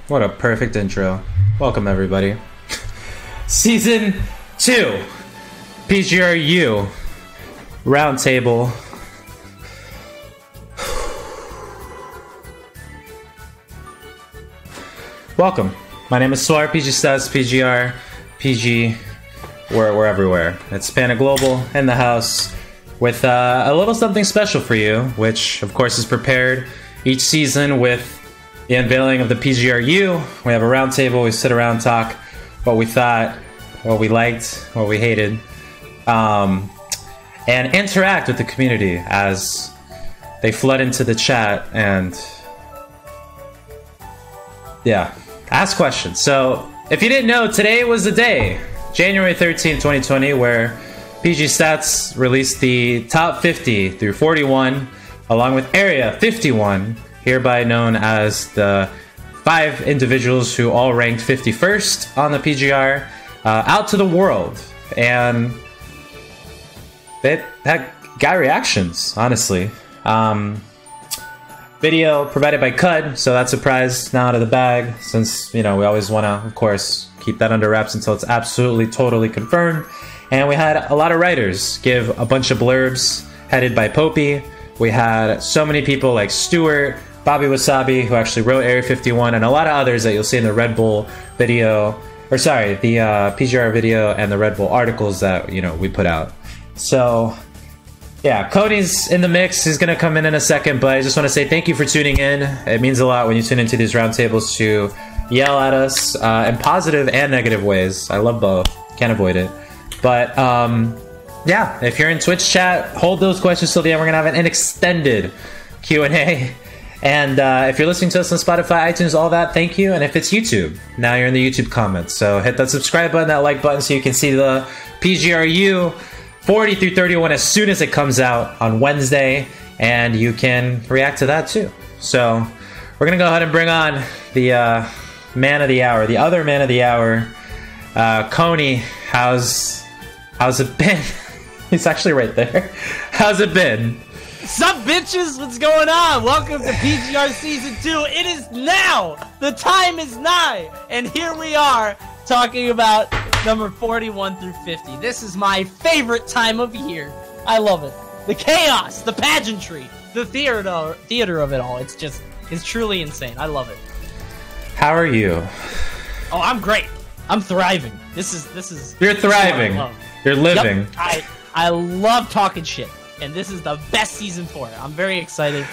What a perfect intro. Welcome, everybody. Season 2, PGRU, Roundtable. Welcome. My name is Suar, PG Stats, PGR, PG. We're everywhere. It's Panda Global in the house with a little something special for you, which, of course, is prepared each season with the unveiling of the PGRU. We have a roundtable. We sit around, talk what we thought, what we liked, what we hated, and interact with the community as they flood into the chat and, ask questions. So, if you didn't know, today was the day, January 13th, 2020, where PG Stats released the top 50 through 41, along with Area 51, hereby known as the 5 individuals who all ranked 51st on the PGR, out to the world. And that got reactions, honestly. Video provided by Cud, so that's a prize now out of the bag, since, we always want to, of course, keep that under wraps until it's absolutely, totally confirmed. And we had a lot of writers give a bunch of blurbs, headed by Popey. We had so many people like Stuart, Bobby Wasabi, who actually wrote Area 51, and a lot of others that you'll see in the Red Bull video, the PGR video and the Red Bull articles that, we put out. So, yeah, Coney's in the mix. He's going to come in a second, but I just want to say thank you for tuning in. It means a lot when you tune into these roundtables to yell at us in positive and negative ways. I love both. Can't avoid it. But, if you're in Twitch chat, hold those questions till the end. We're going to have an extended Q&A. And if you're listening to us on Spotify, iTunes, all that, thank you. And if it's YouTube, now you're in the YouTube comments. So hit that subscribe button, that like button, so you can see the PGRU 40 through 31 as soon as it comes out on Wednesday. And you can react to that too. So we're going to go ahead and bring on the man of the hour, the other man of the hour, Coney. How's it been? He's actually right there. How's it been? Sup, bitches? What's going on? Welcome to PGR Season 2. It is now! The time is nigh! And here we are, talking about number 41 through 50. This is my favorite time of year. I love it. The chaos, the pageantry, the theater of it all. It's truly insane. I love it. How are you? Oh, I'm great. I'm thriving. This is You're thriving. You're living. Yep. I love talking shit. And this is the best season for it. I'm very excited.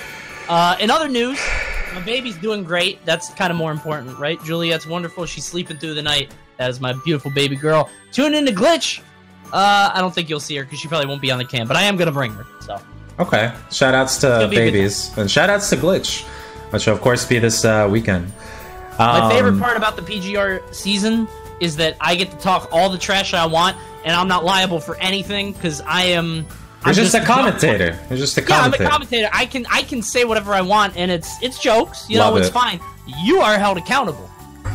In other news, my baby's doing great. That's kind of more important, right? Juliet's wonderful. She's sleeping through the night. That is my beautiful baby girl. Tune in to Glitch. I don't think you'll see her because she probably won't be on the cam, but I am going to bring her. So. Okay. Shout-outs to babies. And shout-outs to Glitch, which will, of course, be this weekend. My favorite part about the PGR season is that I get to talk all the trash I want, and I'm not liable for anything because I'm just a commentator. You're just a commentator. Yeah, I'm a commentator. I can say whatever I want, and it's jokes. It's fine. You are held accountable.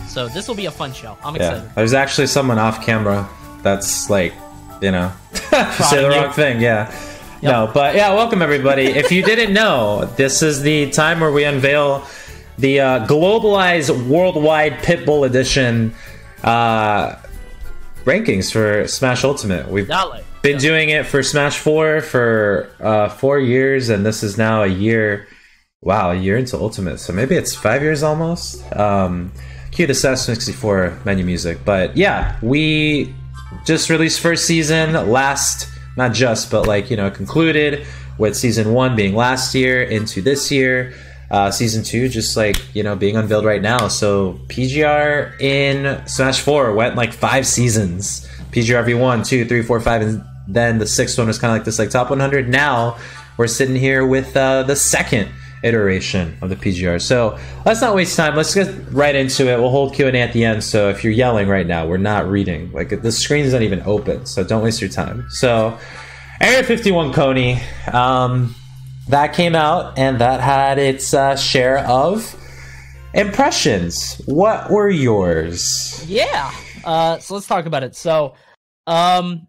So this will be a fun show. I'm excited. Yeah. There's actually someone off camera that's like, say the wrong thing. Yeah. Yep. No, but yeah, welcome everybody. If you didn't know, this is the time where we unveil the globalized worldwide Pitbull edition rankings for Smash Ultimate. We've been doing it for Smash 4 for 4 years, and this is now a year into Ultimate. So maybe it's 5 years almost. Cue the SAS64 menu music. But yeah, we just released first season concluded with season 1 being last year into this year. Season 2 just being unveiled right now. So PGR in Smash 4 went 5 seasons. PGR V1, 2, 3, 4, 5, and then the 6th one was kind of this top 100. Now we're sitting here with the second iteration of the PGR. So let's not waste time. Let's get right into it. We'll hold Q&A at the end. So if you're yelling right now, we're not reading. The screen's not even open. So don't waste your time. So Area 51 Coney. That came out, and that had its share of impressions. What were yours? Yeah. So let's talk about it. So, let's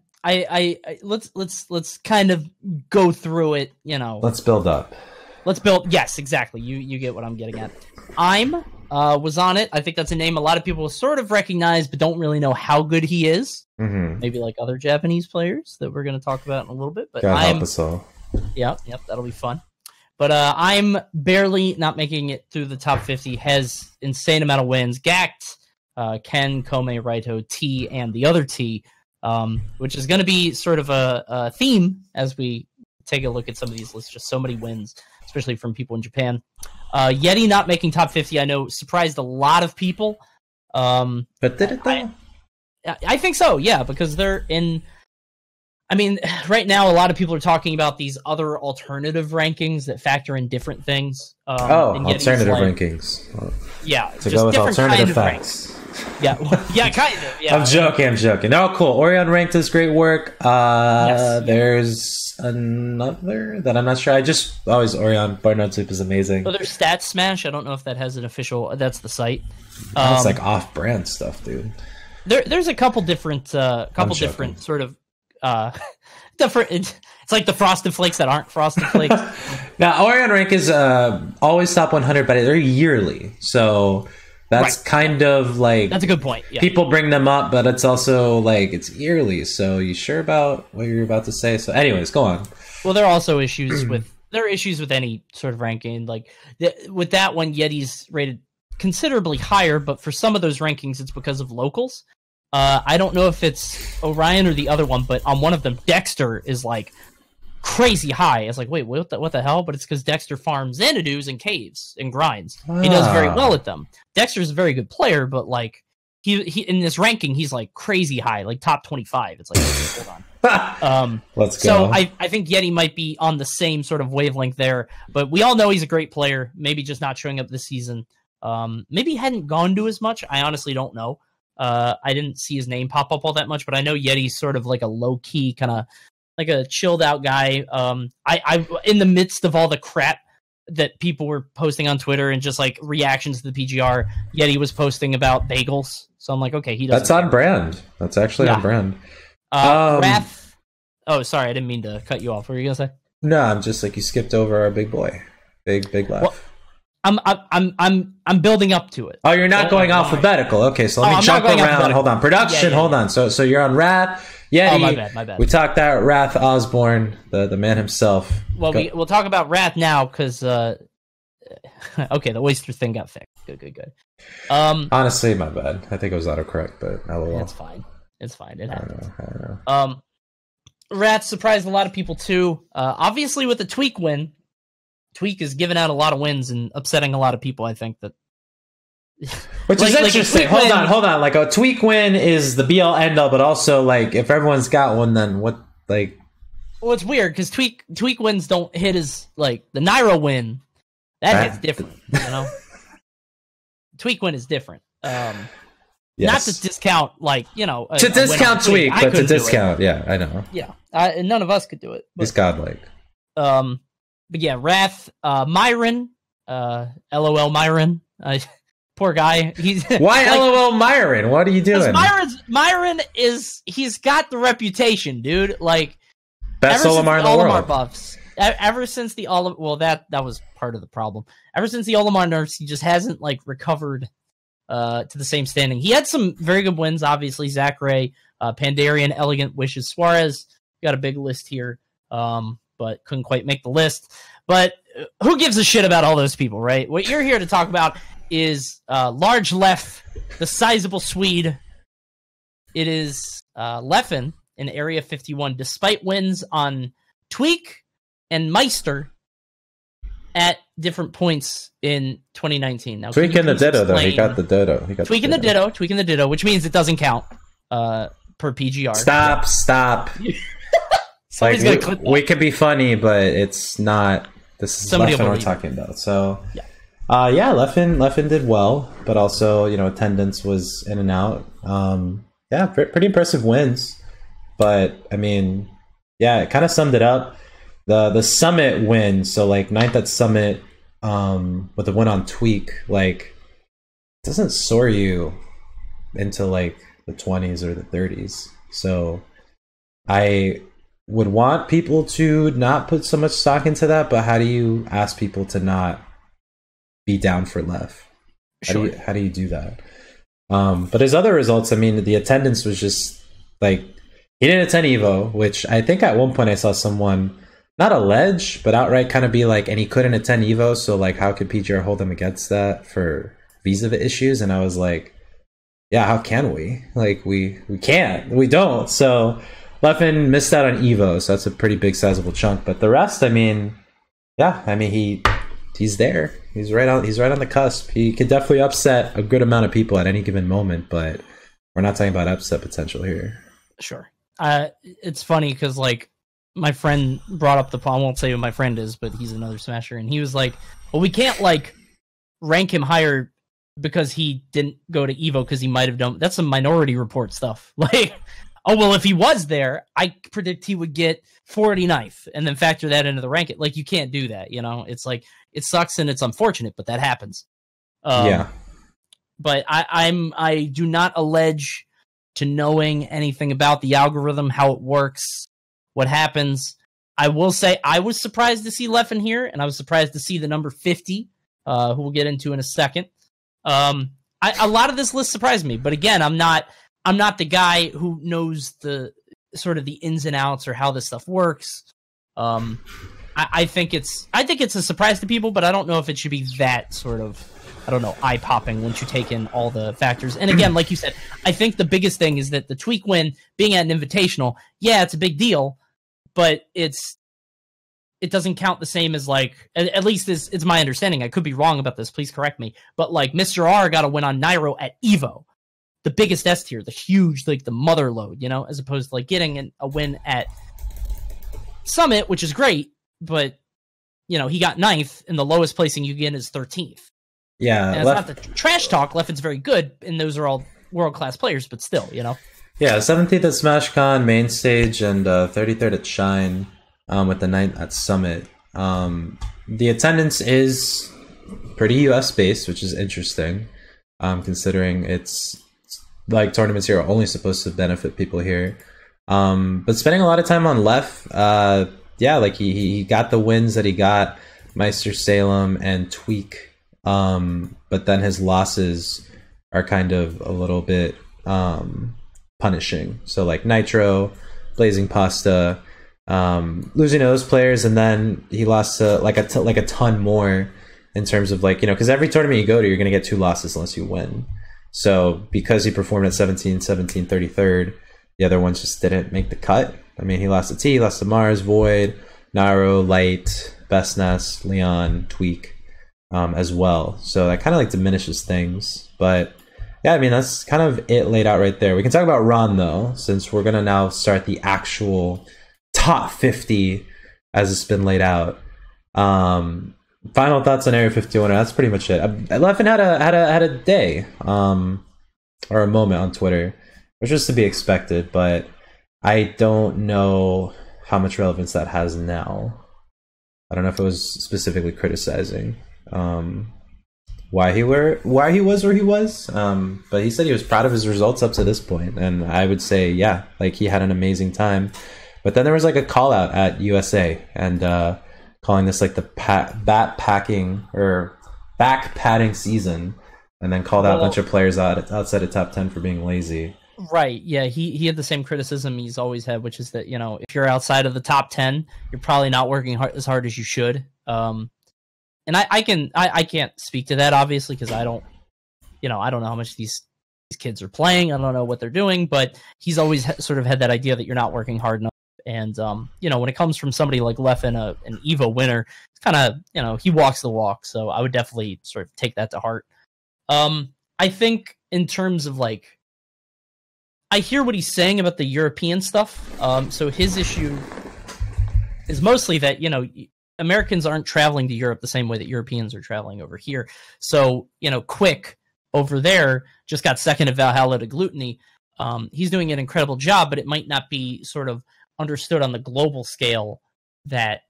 kind of go through it. Let's build up. Let's build. Yes, exactly. You get what I'm getting at. I'm was on it. I think that's a name a lot of people sort of recognize, but don't really know how good he is. Maybe like other Japanese players that we're going to talk about in a little bit. But God help us all. Yep, that'll be fun. But I'm barely not making it through the top 50. Has insane amount of wins. Gacked, Ken, Coney, Raito, T, and the other T, which is going to be sort of a theme as we take a look at some of these lists. Just so many wins, especially from people in Japan. Yeti not making top 50, I know, surprised a lot of people. But did it though? I think so, yeah, because they're in... I mean, right now, a lot of people are talking about these other alternative rankings that factor in different things. Alternative rankings. Yeah, to go with alternative facts. Yeah, kind of. Yeah. I'm joking. Oh, cool. Orion ranked does great work. Yes. There's another that I'm not sure. I just always Orion. Barnard Sleep is amazing. So there's Stat Smash. I don't know if that has an official. That's the site. It's like off-brand stuff, dude. There's a couple different sort of. Different. It's like the Frosted Flakes that aren't Frosted Flakes. Now, Orion rank is always top 100, but they're yearly, so that's kind of like that's a good point. Yeah. People bring them up, but it's also like it's yearly. So you sure about what you're about to say? So, anyways, go on. Well, there are also issues with any sort of ranking. Like with that one, Yeti's rated considerably higher, but for some of those rankings, it's because of locals. I don't know if it's Orion or the other one, but on one of them, Dexter is like crazy high. It's like, wait, what the hell? But it's because Dexter farms Xanadu's and caves and grinds. He does very well at them. Dexter's a very good player, but like he in this ranking, he's like crazy high, like top 25. It's like, hold on. Let's go. So I think Yeti might be on the same sort of wavelength there, but we all know he's a great player. Maybe just not showing up this season. Maybe he hadn't gone to as much. I honestly don't know. I didn't see his name pop up all that much, but I know Yeti's sort of like a low key, kind of like a chilled out guy. I in the midst of all the crap that people were posting on Twitter and just like reactions to the PGR, Yeti was posting about bagels. So I'm like, okay, he doesn't. That's on brand. That's actually on brand. Wrath. Oh, sorry, I didn't mean to cut you off. What were you gonna say? No, I'm just like you skipped over our big boy, big laugh. Well, I'm building up to it. Oh, you're not going alphabetical. Okay, so let me jump around. Hold on. Production, hold on. So you're on Wrath, Yeti. Oh, my bad. We talked about Wrath Osborne, the man himself. Well, we'll talk about Wrath now because okay, the oyster thing got fixed. Good. Honestly, my bad. I think it was autocorrect, but LOL. It's fine. It happens. I don't know. Wrath surprised a lot of people too. Obviously, with the Tweak win. Tweak is giving out a lot of wins and upsetting a lot of people, I think. That Which is interesting. Hold on. Like a Tweak win is the be all end all, but also like if everyone's got one, then what? Like, well, it's weird because Tweak wins don't hit as like the Nairo win. That hits different, you know. Tweak win is different. Yes. Not to discount, like to discount Tweak, but to discount, yeah, I know. Yeah, and none of us could do it. He's godlike. But yeah, Wrath, Myron, LOL Myron, poor guy. He's why like, LOL Myron? What are you doing? Myron he's got the reputation, dude. Like best Olimar in the world. Buffs. Ever since the that was part of the problem. Ever since the Olimar nerfs, he just hasn't like recovered to the same standing. He had some very good wins, obviously. Zach Ray, Pandarian, Elegant Wishes, Suarez. Got a big list here. But couldn't quite make the list. But who gives a shit about all those people, right? What you're here to talk about is Large Lef, the sizable Swede. It is Leffen in Area 51, despite wins on Tweak and Meister at different points in 2019. Now, Tweak and the Ditto, though. He got the Ditto. Tweak and the Ditto, which means it doesn't count per PGR. Stop. Like we could be funny, but it's not. This is Leffen we're talking about. So, Leffen did well, but also attendance was in and out. Pretty impressive wins. But I mean, it kind of summed it up. The Summit win, so like 9th at Summit, with the win on Tweak, like doesn't soar you into like the 20s or the 30s. So I would want people to not put so much stock into that, but how do you ask people to not be down for Left? Sure. How do you do that? But his other results, I mean, the attendance was just like he didn't attend Evo, which I think at one point I saw someone not allege, but outright kind of be like, and he couldn't attend Evo, so like, how could PGR hold him against that for visa issues? And I was like, yeah, how can we? Like, we can't, we don't. So Leffen missed out on Evo, so that's a pretty big sizable chunk. But the rest, I mean, yeah, I mean he's there. He's right on the cusp. He could definitely upset a good amount of people at any given moment, but we're not talking about upset potential here. Sure. It's funny because like my friend brought up I won't say who my friend is, but he's another Smasher, and he was like, well, we can't like rank him higher because he didn't go to Evo because he might have done. That's some Minority Report stuff. Like, oh, well, if he was there, I predict he would get 49th and then factor that into the ranking. Like, you can't do that, you know? It's like, it sucks and it's unfortunate, but that happens. Yeah. But I do not allege to knowing anything about the algorithm, how it works, what happens. I will say I was surprised to see Leffen here, and I was surprised to see the number 50, who we'll get into in a second. A lot of this list surprised me, but again, I'm not the guy who knows the sort of the ins and outs or how this stuff works. I think it's a surprise to people, but I don't know if it should be that sort of, I don't know, eye-popping once you take in all the factors. And again, like you said, I think the biggest thing is that the Tweak win being at an invitational, yeah, it's a big deal, but it doesn't count the same as like, at least it's my understanding. I could be wrong about this. Please correct me. But like Mr. R got a win on Nairo at Evo, the biggest S tier, the huge, like the mother load, you know, as opposed to like getting a win at Summit, which is great, but you know, he got 9th and the lowest placing you get is 13th. Yeah. And it's not the trash talk. Leffen's very good, and those are all world-class players, but still, you know. Yeah, 17th at SmashCon main stage and 33rd at Shine, with the 9th at Summit. The attendance is pretty US based, which is interesting, considering it's like tournaments here are only supposed to benefit people here. But spending a lot of time on Leff, yeah, like he got the wins that he got, Meister Salem and Tweak. But then his losses are kind of a little bit punishing. So like Nitro, Blazing Pasta, losing to those players, and then he lost to like a ton more in terms of like, you know, because every tournament you go to, you're going to get 2 losses unless you win. So because he performed at 17, 33rd, the other ones just didn't make the cut. I mean, he lost to T, lost to Mars, Void, Nairo, Light, Bestness, Leon, Tweak, as well. So that kind of like diminishes things. But yeah, I mean, that's kind of it laid out right there. We can talk about Ron though, since we're going to now start the actual top 50 as it's been laid out. Final thoughts on Area 51. That's pretty much it. Leffen had a day, or a moment on Twitter, which was to be expected, but I don't know how much relevance that has now. I don't know if it was specifically criticizing why he was where he was, but he said he was proud of his results up to this point, and I would say, yeah, like he had an amazing time. But then there was like a call out at USA, and calling this like the back padding season, and then called out a bunch of players outside of top 10 for being lazy. Right, yeah, he had the same criticism he's always had, which is that, you know, if you're outside of the top 10, you're probably not working as hard as you should. And I can't speak to that, obviously, because I don't know how much these kids are playing. I don't know what they're doing, but he's always sort of had that idea that you're not working hard enough. And, you know, when it comes from somebody like Leffen, an EVO winner, it's kind of, you know, he walks the walk. So I would definitely sort of take that to heart. I think in terms of like, I hear what he's saying about the European stuff. So his issue is mostly that, you know, Americans aren't traveling to Europe the same way that Europeans are traveling over here. So, you know, Quick over there just got second at Valhalla to Gluttony. He's doing an incredible job, but it might not be sort of understood on the global scale that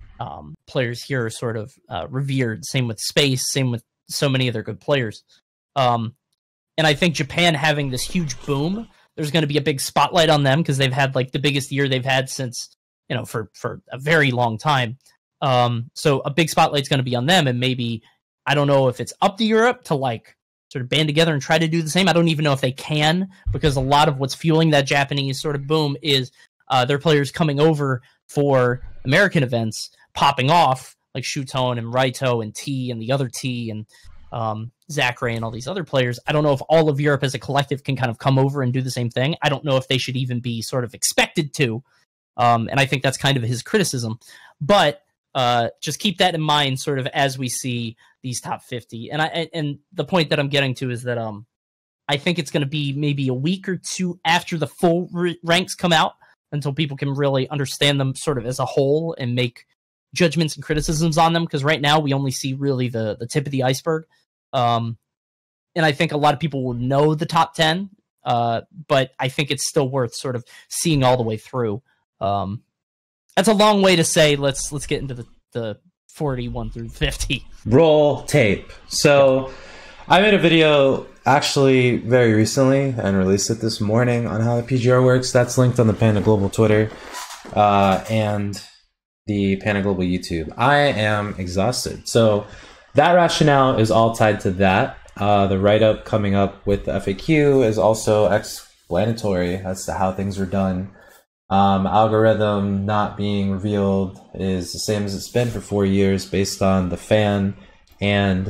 players here are sort of revered. Same with Space, same with so many other good players. And I think Japan having this huge boom, there's going to be a big spotlight on them because they've had like the biggest year they've had since, you know, for a very long time. So a big spotlight's going to be on them, and maybe, I don't know if it's up to Europe to like sort of band together and try to do the same. I don't even know if they can, because a lot of what's fueling that Japanese sort of boom is their players coming over for American events, popping off, like Shutone and Raito and T and the other T and Zachary and all these other players. I don't know if all of Europe as a collective can kind of come over and do the same thing. I don't know if they should even be sort of expected to. And I think that's kind of his criticism. But just keep that in mind sort of as we see these top 50. And the point that I'm getting to is that I think it's going to be maybe a week or two after the full ranks come out until people can really understand them sort of as a whole and make judgments and criticisms on them, because right now we only see really the tip of the iceberg. And I think a lot of people will know the top 10, but I think it's still worth sort of seeing all the way through. That's a long way to say let's get into the 41 through 50. Roll tape. So I made a video actually very recently and released it this morning on how the PGR works. That's linked on the Panda Global Twitter and the Panda Global YouTube. I am exhausted. So that rationale is all tied to that. The write-up coming up with the FAQ is also explanatory as to how things are done. Algorithm not being revealed is the same as it's been for 4 years based on the fan and,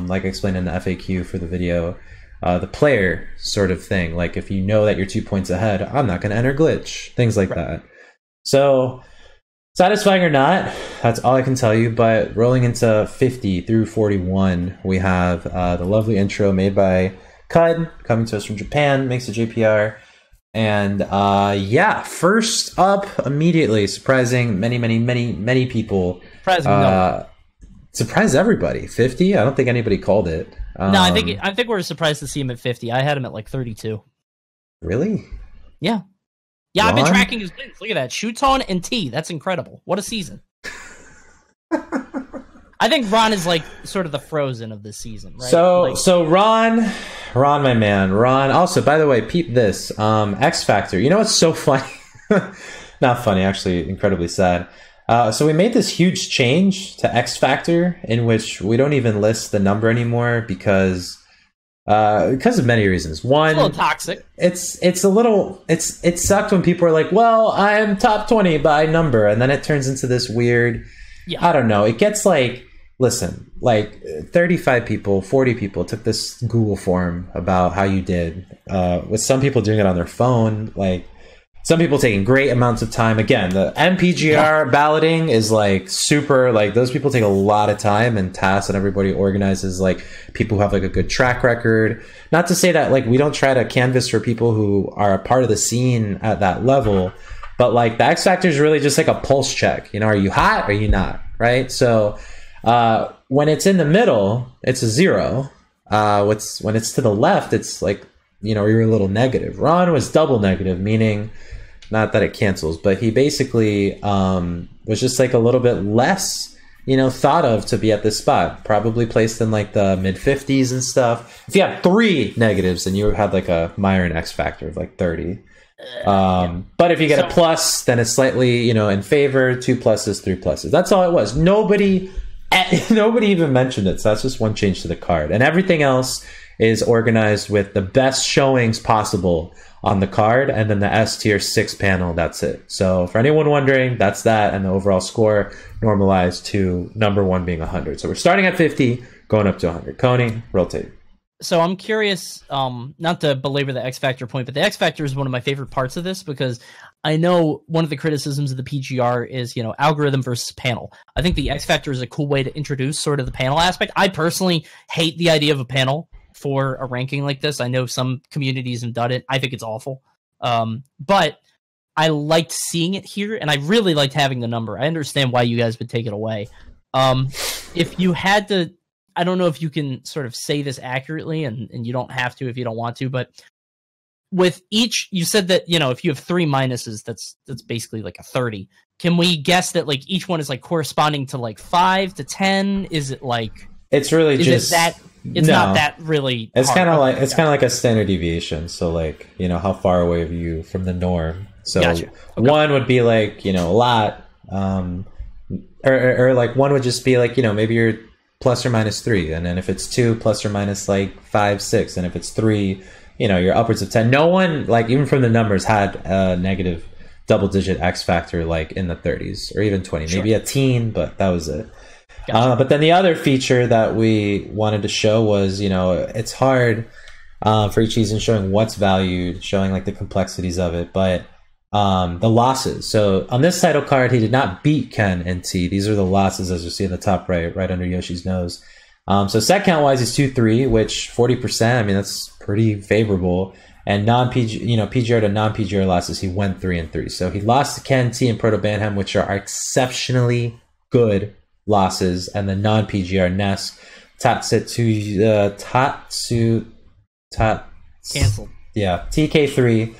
like I explained in the FAQ for the video, the player sort of thing. Like if you know that you're 2 points ahead, I'm not going to enter glitch, things like that. So satisfying or not, that's all I can tell you. But rolling into 50 through 41, we have the lovely intro made by Cud, coming to us from Japan, makes a JPR. And yeah, first up immediately, surprising many people. Surprised everybody. 50? I don't think anybody called it. No, I think we're surprised to see him at 50. I had him at like 32. Really? Yeah. Yeah, Ron? I've been tracking his wins. Look at that. Shutone and T. That's incredible. What a season. I think Ron is like sort of the Frozen of this season, right? So Ron, my man. Ron, also, by the way, peep this. X Factor. You know what's so funny? Not funny, actually incredibly sad. So we made this huge change to X Factor in which we don't even list the number anymore because of many reasons. One, it's a little toxic. It sucked when people are like, well, I'm top 20 by number, and then it turns into this weird, I don't know. It gets like, listen, like 35 people, 40 people took this Google form about how you did, with some people doing it on their phone, like some people taking great amounts of time. Again, the MPGR balloting is like super, like those people take a lot of time and tasks, and everybody organizes like people who have like a good track record. Not to say that like we don't try to canvas for people who are a part of the scene at that level, but like the X Factor is really just like a pulse check. You know, are you hot? Or are you not? Right? So when it's in the middle, it's a 0. When it's to the left, it's like, you know, you're a little negative. Ron was double negative, meaning not that it cancels, but he basically was just like a little bit less, you know, thought of to be at this spot. Probably placed in like the mid 50s and stuff. If you have 3 negatives, then you had like a Myron X Factor of like 30. But if you get a plus, then it's slightly, you know, in favor. 2 pluses, 3 pluses. That's all it was. Nobody even mentioned it. So that's just one change to the card, and everything else is organized with the best showings possible on the card, and then the S tier 6 panel. That's it. So for anyone wondering, that's that, and the overall score normalized to number 1 being 100. So we're starting at 50, going up to 100. Coney, rotate. So I'm curious, not to belabor the X Factor point, but the X Factor is one of my favorite parts of this, because I know one of the criticisms of the PGR is, you know, algorithm versus panel. I think the X Factor is a cool way to introduce sort of the panel aspect. I personally hate the idea of a panel for a ranking like this. I know some communities have done it. I think it's awful. But I liked seeing it here, and I really liked having the number. I understand why you guys would take it away. If you had to, I don't know if you can sort of say this accurately, and you don't have to if you don't want to, but with each, you said that, you know, if you have 3 minuses, that's basically like a 30. Can we guess that like each one is like corresponding to like 5 to 10? Is it like, it's really just that? It's not that really. It's kind of like, it's kind of like a standard deviation. So like, you know, how far away are you from the norm? So Gotcha. Okay. 1 would be like, you know, a lot, or like 1 would just be like, you know, maybe you're plus or minus 3, and then if it's 2, plus or minus like 5, 6, and if it's 3, you're upwards of 10. No one, like even from the numbers, had a negative double-digit X factor like in the 30s or even 20, maybe a teen, but that was it. Gotcha. But then the other feature that we wanted to show was, it's hard for each season showing what's valued, showing like the complexities of it, but the losses. So on this title card, he did not beat Ken and T. These are the losses, as you see in the top right under Yoshi's nose. So set count wise, he's 2-3, which 40%. I mean, that's pretty favorable. And PGR to non-PGR losses, he went 3-3. So he lost to Ken, T, and Proto Banham, which are exceptionally good losses, and the non-PGR Nesk, canceled. Yeah, TK3.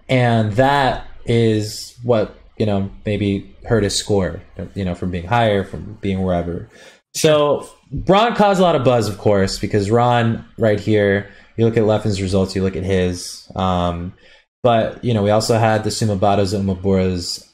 And that is what, maybe hurt his score, from being higher, from being wherever. So Ron caused a lot of buzz, of course, because Ron right here, you look at Leffen's results, you look at his. But, we also had the Sumabatas and Umaburas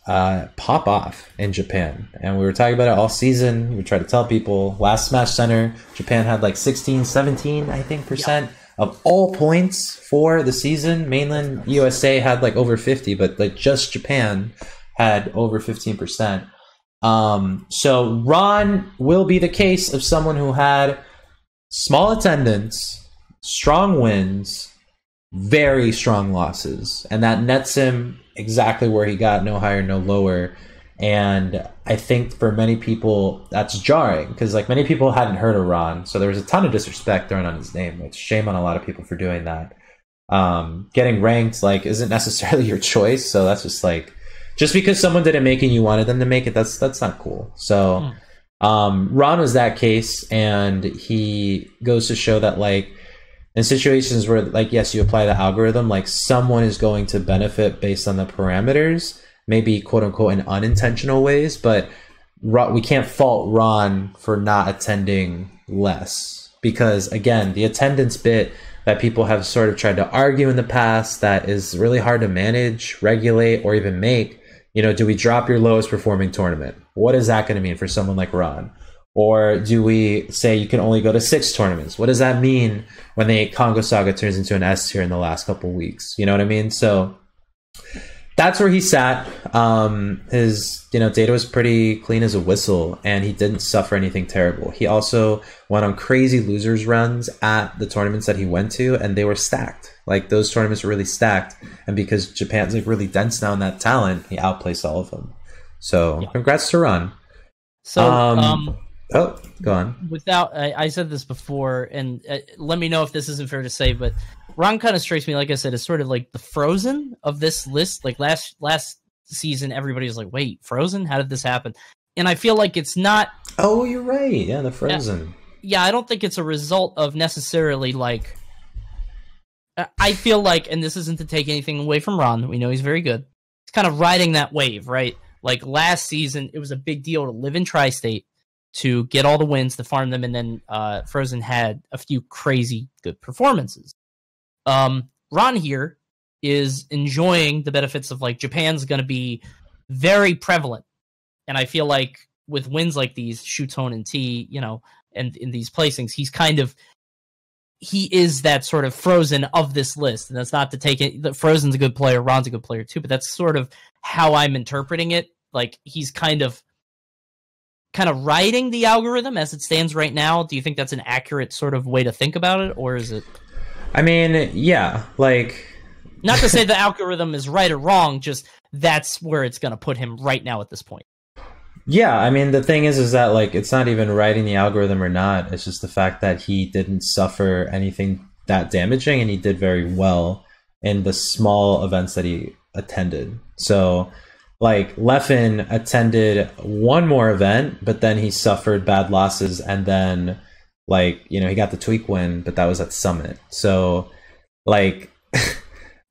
pop off in Japan. And we were talking about it all season. We tried to tell people. Last Smash Center, Japan had like 16, 17, I think, percent of all points for the season. Mainland USA had like over 50, but like just Japan had over 15%. So Ron will be the case of someone who had small attendance, strong wins, very strong losses, and that nets him exactly where he got, no higher, no lower. And I think for many people that's jarring, because like many people hadn't heard of Ron, so there was a ton of disrespect thrown on his name, which shame on a lot of people for doing that. Getting ranked like isn't necessarily your choice, so that's just like, just because someone didn't make it and you wanted them to make it, that's not cool. So Ron was that case, and he goes to show that like in situations where like, yes, you apply the algorithm, like someone is going to benefit based on the parameters, maybe quote unquote in unintentional ways, but we can't fault Ron for not attending less, because again, the attendance bit that people have sort of tried to argue in the past that is really hard to manage, regulate, or even make. Do we drop your lowest performing tournament? What is that going to mean for someone like Ron? Or do we say you can only go to 6 tournaments? What does that mean when the Congo Saga turns into an S tier in the last couple weeks? You know what I mean? So that's where he sat. His data was pretty clean as a whistle, and he didn't suffer anything terrible. He also went on crazy losers runs at the tournaments that he went to, and they were stacked. Like those tournaments were really stacked, and because Japan's like really dense now in that talent, he outplaced all of them. So congrats to Ron. So oh, go on. I said this before, and let me know if this isn't fair to say, but Ron kind of strikes me, like I said, as sort of like the Frozen of this list. Like last season, everybody was like, wait, Frozen? How did this happen? And I feel like it's not... Oh, you're right. Yeah, the Frozen. Yeah, I don't think it's a result of necessarily like... I feel like, and this isn't to take anything away from Ron, we know he's very good, he's kind of riding that wave, right? Like last season, it was a big deal to live in Tri-State, to get all the wins, to farm them, and then Frozen had a few crazy good performances. Ron here is enjoying the benefits of like Japan's going to be very prevalent, and I feel like with wins like these, Shutone and T, and in these placings, he is that sort of Frozen of this list, and that's not to take it that Frozen's a good player, Ron's a good player too, but that's sort of how I'm interpreting it. Like he's kind of riding the algorithm as it stands right now. Do you think that's an accurate sort of way to think about it, or is it? I mean, yeah, like... Not to say the algorithm is right or wrong, just that's where it's going to put him right now at this point. Yeah, I mean, the thing is that, like, it's not even riding the algorithm or not. It's just the fact that he didn't suffer anything that damaging, and he did very well in the small events that he attended. So... like Leffen attended one more event, but then he suffered bad losses, and then like, he got the tweak win, but that was at Summit. So like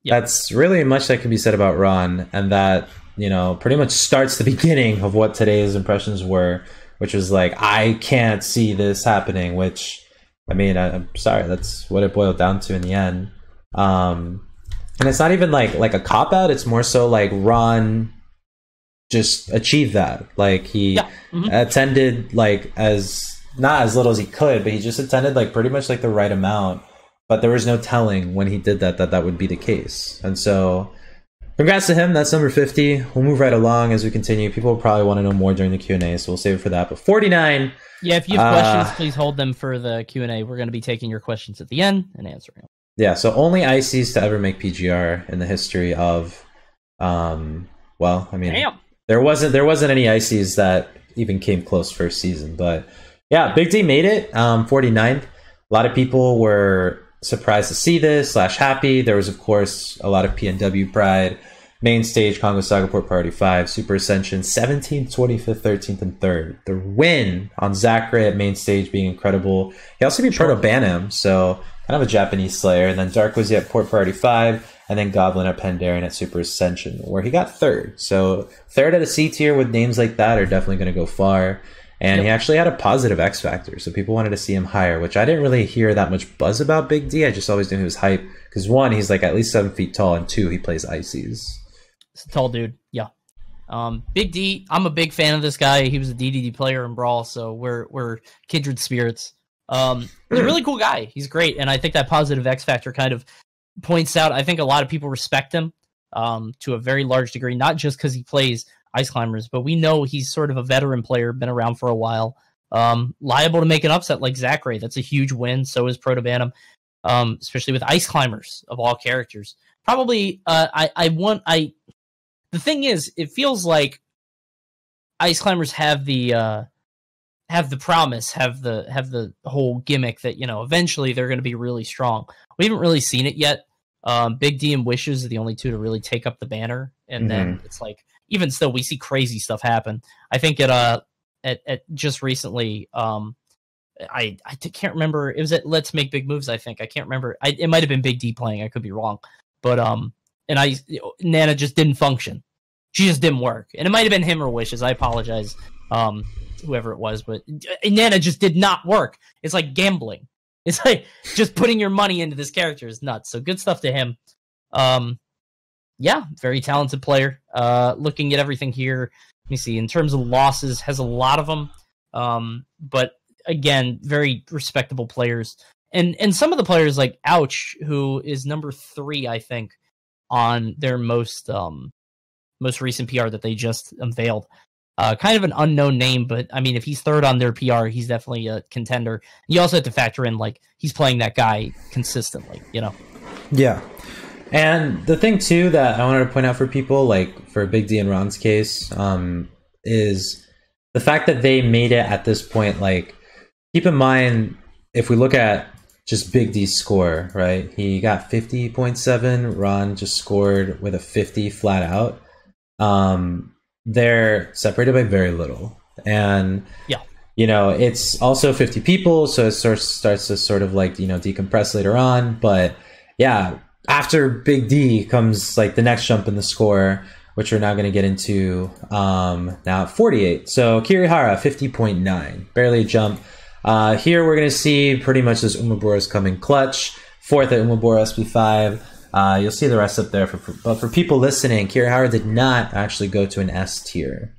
that's really much that can be said about Ron, and that, pretty much starts the beginning of what today's impressions were, which was like, I can't see this happening, which, I mean, I'm sorry, that's what it boiled down to in the end. And it's not even like a cop-out, it's more so like Ron just achieved that. Like he attended like as not as little as he could, but he just attended like pretty much like the right amount. But there was no telling when he did that would be the case. And so congrats to him. That's number 50. We'll move right along as we continue. People will probably want to know more during the Q&A, so we'll save it for that. But 49. Yeah, if you have questions, please hold them for the Q&A. We're going to be taking your questions at the end and answering them. Yeah, so only ICs to ever make PGR in the history of, well, I mean, Damn. there wasn't any ICs that even came close first season. But yeah, Big D made it, 49th. A lot of people were surprised to see this, /happy. There was, of course, a lot of PNW pride. Main stage, Congo Saga Port Party 5, Super Ascension, 17th, 25th, 13th, and 3rd. The win on Zachary at main stage being incredible. He also beat Proto Bantam, so kind of a Japanese slayer. And then Dark was at Port Party 5, and then Goblin at Pandaren at Super Ascension, where he got 3rd. So 3rd at a C tier with names like that are definitely going to go far. And he actually had a positive X Factor, so people wanted to see him higher, which I didn't really hear that much buzz about Big D. I just always knew he was hype, because 1, he's like at least 7 feet tall, and 2, he plays ICs. It's a tall dude, yeah. Big D, I'm a big fan of this guy. He was a DDD player in Brawl, so we're kindred spirits. He's a really cool guy. He's great, and I think that positive X Factor kind of points out, I think a lot of people respect him to a very large degree, not just because he plays Ice Climbers, but we know he's sort of a veteran player, been around for a while, liable to make an upset like Zachary. That's a huge win. So is Proto Bantam, especially with Ice Climbers of all characters. Probably, the thing is, it feels like Ice Climbers have the promise, have the whole gimmick that, you know, eventually they're going to be really strong. We haven't really seen it yet. Big D and Wishes are the only two to really take up the banner, and then it's like, even still, we see crazy stuff happen. I think at just recently, I can't remember. It was at Let's Make Big Moves. I think I can't remember. It might have been Big D playing. I could be wrong, but Nana just didn't function. She just didn't work, and it might have been him or Wishes. I apologize, whoever it was, but Nana just did not work. It's like gambling. It's like just putting your money into this character is nuts. So good stuff to him. Yeah, very talented player. Looking at everything here, let me see. In terms of losses, has a lot of them. But again, very respectable players. And some of the players like Ouch, who is number 3, I think, on their most recent PR that they just unveiled. Kind of an unknown name, but I mean, if he's 3rd on their PR, he's definitely a contender. You also have to factor in, like, he's playing that guy consistently, you know? Yeah. And the thing, too, that I wanted to point out for people, like for Big D and Ron's case, is the fact that they made it at this point. Like, keep in mind, if we look at just Big D's score, right? He got 50.7. Ron just scored with a 50 flat out. They're separated by very little. And, yeah, you know, it's also 50 people, so it starts to sort of like, you know, decompress later on. But yeah, after Big D comes like the next jump in the score, which we're now going to get into now at 48. So Kirihara, 50.9, barely a jump. Here we're going to see pretty much this Umabora's coming clutch. 4th at Umabora SP5. You'll see the rest up there. But for people listening, Kirihara did not actually go to an S tier.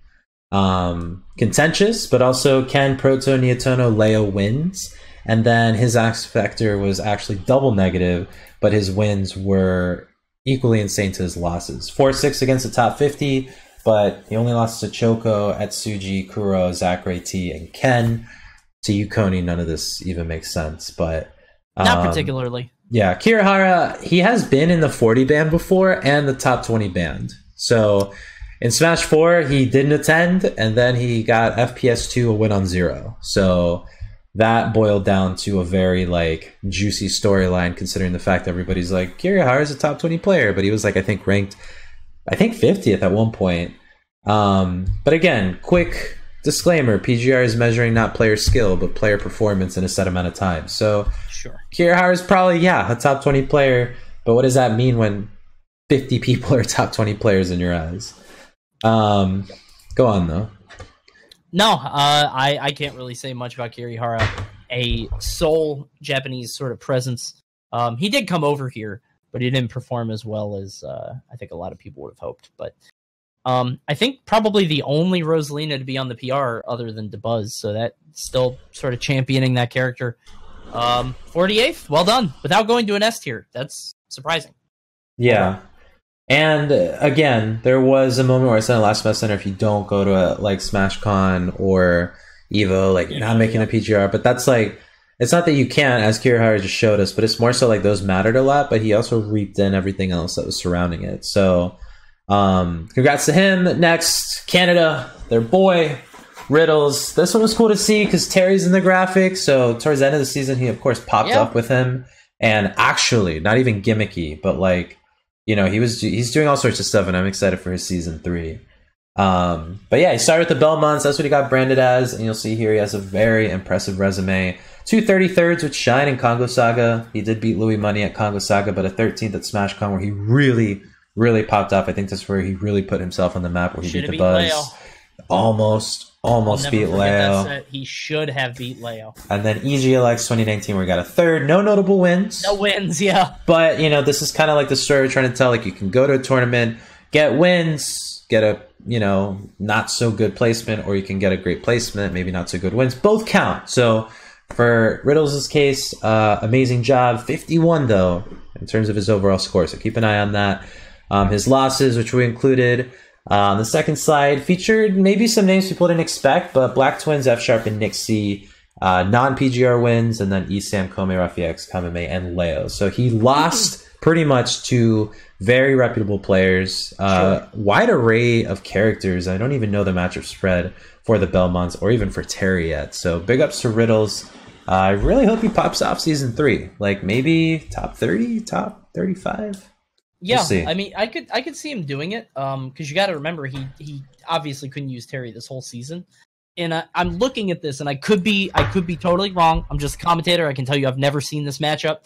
Contentious, but also Ken, Proto, Neotono, Leo wins. And then his X Factor was actually double negative, but his wins were equally insane to his losses. 4-6 against the top 50, but he only lost to Choco, Etsuji, Kuro, Zachary T, and Ken. To you, Coney, none of this even makes sense, but not particularly. Yeah, Kirihara, he has been in the 40 band before and the top 20 band. So in Smash 4, he didn't attend, and then he got FPS 2, a win on 0. So that boiled down to a very like juicy storyline, considering the fact that everybody's like, Kirihara is a top 20 player, but he was like, I think ranked 50th at one point. But again, quick disclaimer, PGR is measuring not player skill, but player performance in a set amount of time. So sure, Kirihara is probably, a top 20 player, but what does that mean when 50 people are top 20 players in your eyes? Go on, though. No, I can't really say much about Kirihara. A sole Japanese sort of presence. He did come over here, but he didn't perform as well as I think a lot of people would have hoped. But I think probably the only Rosalina to be on the PR other than DeBuzz, so that still sort of championing that character. 48th, well done. Without going to an S tier, that's surprising. Yeah. And again, there was a moment where I said in last Smashcenter, if you don't go to like SmashCon or Evo, like you're not making a PGR. But that's like, it's not that you can't, as Kirihara just showed us, but it's more so like those mattered a lot, but he also reaped in everything else that was surrounding it. So congrats to him. Next, Canada, their boy, Riddles. This one was cool to see because Terry's in the graphics. So towards the end of the season, he of course popped up with him. And actually, not even gimmicky, but like, you know, he's doing all sorts of stuff, and I'm excited for his season 3. But yeah, he started with the Belmonts. That's what he got branded as, and you'll see here he has a very impressive resume. 2 33rds with Shine in Congo Saga. He did beat Louis Money at Congo Saga, but a 13th at SmashCon where he really popped up. I think that's where he really put himself on the map, where he beat the Buzz. Leo. Almost beat Leo. He should have beat Leo. And then EGLX 2019 where he got a 3rd. No notable wins. No wins, yeah. But, you know, this is kind of like the story we're trying to tell. Like, you can go to a tournament, get wins, get a, you know, not so good placement, or you can get a great placement, maybe not so good wins. Both count. So for Riddles' case, amazing job. 51, though, in terms of his overall score. So keep an eye on that. His losses, which we included on the second slide, featured maybe some names people didn't expect, but Black Twins, F Sharp, and Nick C, non-PGR wins, and then Esam, Coney, Rafiax, Kamame, and Leo. So he lost pretty much to very reputable players, wide array of characters. I don't even know the matchup spread for the Belmonts or even for Terry yet. So big ups to Riddles. I really hope he pops off season 3, like maybe top 30, top 35. Yeah, we'll I mean, I could see him doing it, because you got to remember he obviously couldn't use Terry this whole season, and I'm looking at this, and I could be totally wrong. I'm just a commentator. I can tell you I've never seen this matchup.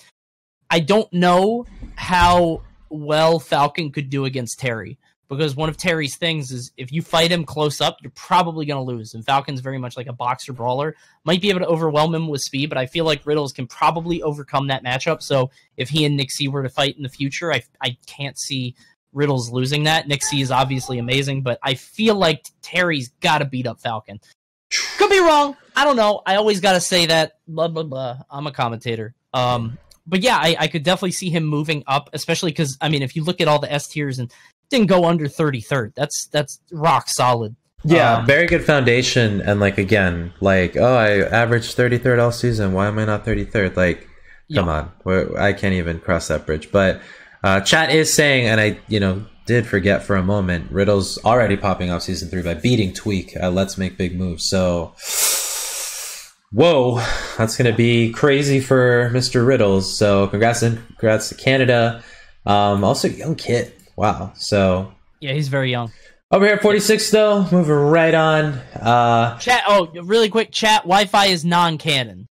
I don't know how well Falcon could do against Terry, because one of Terry's things is if you fight him close up, you're probably going to lose. And Falcon's very much like a boxer brawler. Might be able to overwhelm him with speed, but I feel like Riddles can probably overcome that matchup. So if he and Nick C were to fight in the future, I can't see Riddles losing that. Nick C is obviously amazing, but I feel like Terry's got to beat up Falcon. Could be wrong. I don't know. I always got to say that. Blah, blah, blah. I'm a commentator. But yeah, I could definitely see him moving up, especially because, I mean, if you look at all the S tiers and didn't go under 33rd. That's rock solid. Yeah, very good foundation. And like, again, like, oh, I averaged 33rd all season. Why am I not 33rd? Like, come on. I can't even cross that bridge. But chat is saying, and I, did forget for a moment, Riddle's already popping off season 3 by beating Tweak at Let's Make Big Moves. So, whoa, that's going to be crazy for Mr. Riddles. So congrats to Canada. Also, young kid. Wow. So yeah, he's very young. Over here at 46 though, moving right on. Chat. Oh, really quick. Chat. Wi-Fi is non-canon.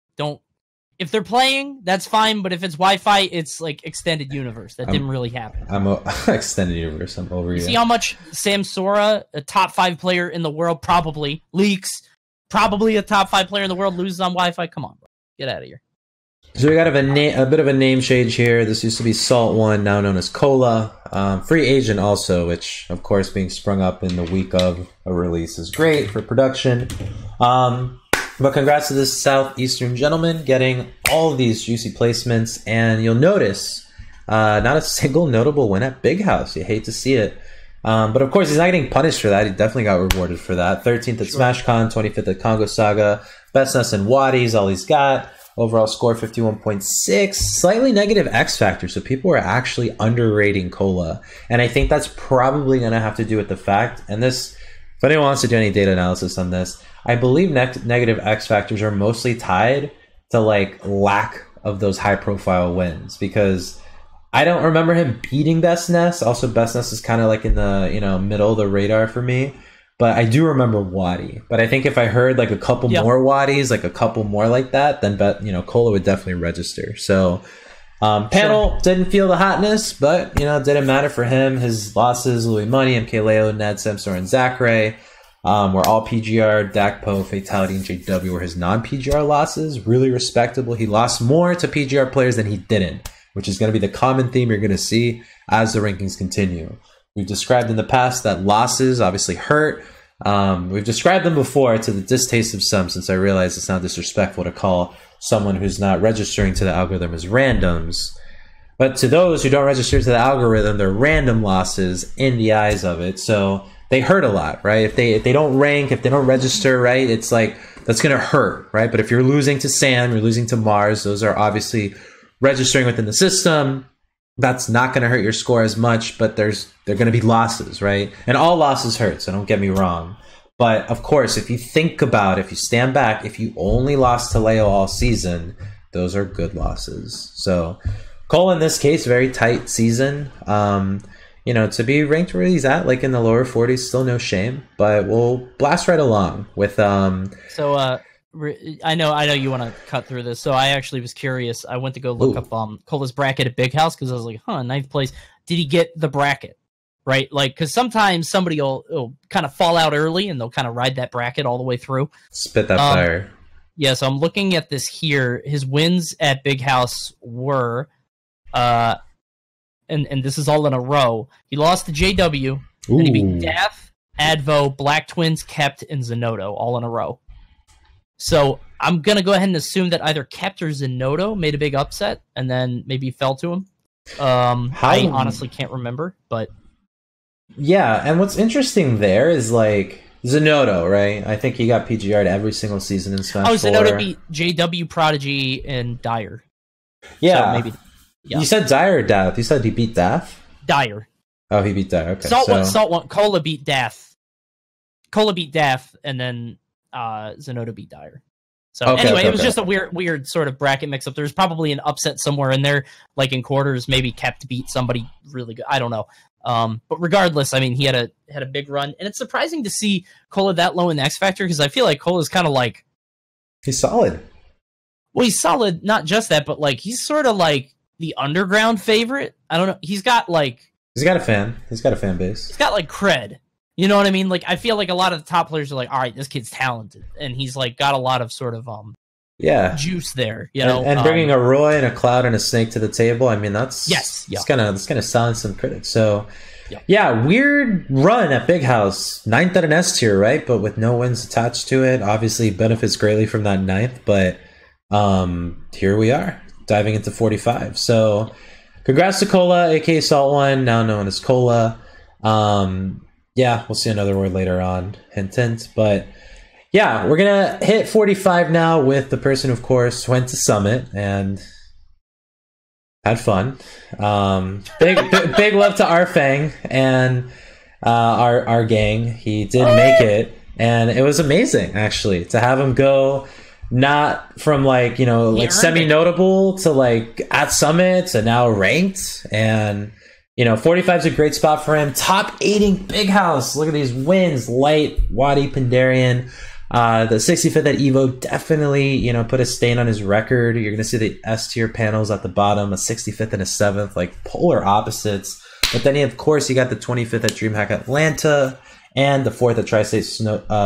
If they're playing, that's fine. But if it's Wi-Fi, it's like extended universe. That didn't really happen. Extended universe. I'm over here. See how much Sam Sora, a top 5 player in the world, probably leaks. Probably a top 5 player in the world, loses on Wi-Fi. Come on, bro. Get out of here. So we got a bit of a name change here. This used to be Salt One, now known as Cola. Free agent also, which of course being sprung up in the week of a release is great for production. But congrats to this Southeastern gentleman getting all of these juicy placements. And you'll notice not a single notable win at Big House. You hate to see it. But of course, he's not getting punished for that. He definitely got rewarded for that. 13th at SmashCon, 25th at Congo Saga. Best Ness and Waddy's all he's got. Overall score 51.6, slightly negative X factor. So people are actually underrating Cola. And I think that's probably going to have to do with the fact, and this, if anyone wants to do any data analysis on this, I believe negative X factors are mostly tied to like lack of those high profile wins, because I don't remember him beating Best Ness. Also, Best Ness is kind of like in the middle of the radar for me. But I do remember Waddy. But I think if I heard like a couple more Waddies, like a couple more like that, then Cola would definitely register. So panel didn't feel the hotness, but didn't matter for him. His losses: Louis Money, MK Leo, Ned, Samsor, and Zachary were all PGR. Dakpo, Fatality, and JW were his non-PGR losses. Really respectable. He lost more to PGR players than he didn't, which is going to be the common theme you're going to see as the rankings continue. We've described in the past that losses obviously hurt. We've described them before to the distaste of some, since I realize it's not disrespectful to call someone who's not registering to the algorithm as randoms. But to those who don't register to the algorithm, they're random losses in the eyes of it. So they hurt a lot, right? If they don't rank, if they don't register, right, it's like that's going to hurt, right? But if you're losing to Sam, you're losing to Mars, those are obviously registering within the system. That's not going to hurt your score as much, but they're going to be losses, right? And all losses hurt, so don't get me wrong. But of course, if you think about it, if you stand back, if you only lost to Leo all season, those are good losses. So Cole, in this case, very tight season. To be ranked where he's at, like in the lower 40s, still no shame. But we'll blast right along with. I know you want to cut through this, so I actually was curious. I went to go look up Cola's bracket at Big House because I was like, ninth place. Did he get the bracket? Right? Like, because sometimes somebody will kind of fall out early and they'll kind of ride that bracket all the way through. Spit that fire. Yeah, so I'm looking at this here. His wins at Big House were, and this is all in a row. He lost to JW, and he beat Daff, Advo, Black Twins, Kept, and Zenodo all in a row. So I'm going to go ahead and assume that either Kept or Zenodo made a big upset and then maybe fell to him. I honestly can't remember, but... Yeah, and what's interesting there is, like, Zenodo, right? I think he got PGR'd every single season in Smash 4. Zenodo beat JW, Prodigy, and Dyer. Yeah. So maybe, yeah. You said Dyer or Daff? You said he beat Daff? Dyer. Oh, he beat Dyer, okay. Salt one. Cola beat Daff. And then Zenodo beat Dyer. So it was just a weird sort of bracket mix-up. There's probably an upset somewhere in there, like in quarters, maybe Kept beat somebody really good. I don't know. But regardless, I mean, he had a big run, and it's surprising to see Cola that low in the X Factor because I feel like Cola's kind of like he's solid. Well, he's solid. Not just that, but like he's sort of like the underground favorite. I don't know. He's got a fan. He's got a fan base. He's got like cred. You know what I mean? Like I feel like a lot of the top players are like, all right, this kid's talented, and he's like got a lot of sort of juice there, you know. And bringing a Roy and a Cloud and a Snake to the table, I mean, that's gonna silence some critics. So, weird run at Big House, 9th at an S tier, right? But with no wins attached to it, obviously benefits greatly from that 9th. But here we are, diving into 45. So, congrats to Cola, aka Salt One, now known as Cola. We'll see another word later on, hint, hint. But yeah, we're going to hit 45 now with the person who, of course, went to Summit and had fun. Big love to Arfang and our gang. He did make it, and it was amazing, actually, to have him go not from semi-notable to like at Summit to now ranked. And 45 is a great spot for him. Top 8ing Big House. Look at these wins. Light, Wadi, Pandarian. The 65th at Evo definitely, put a stain on his record. You're going to see the S tier panels at the bottom, a 65th and a 7th, like polar opposites. But then, of course, you got the 25th at DreamHack Atlanta and the 4th at Tri-State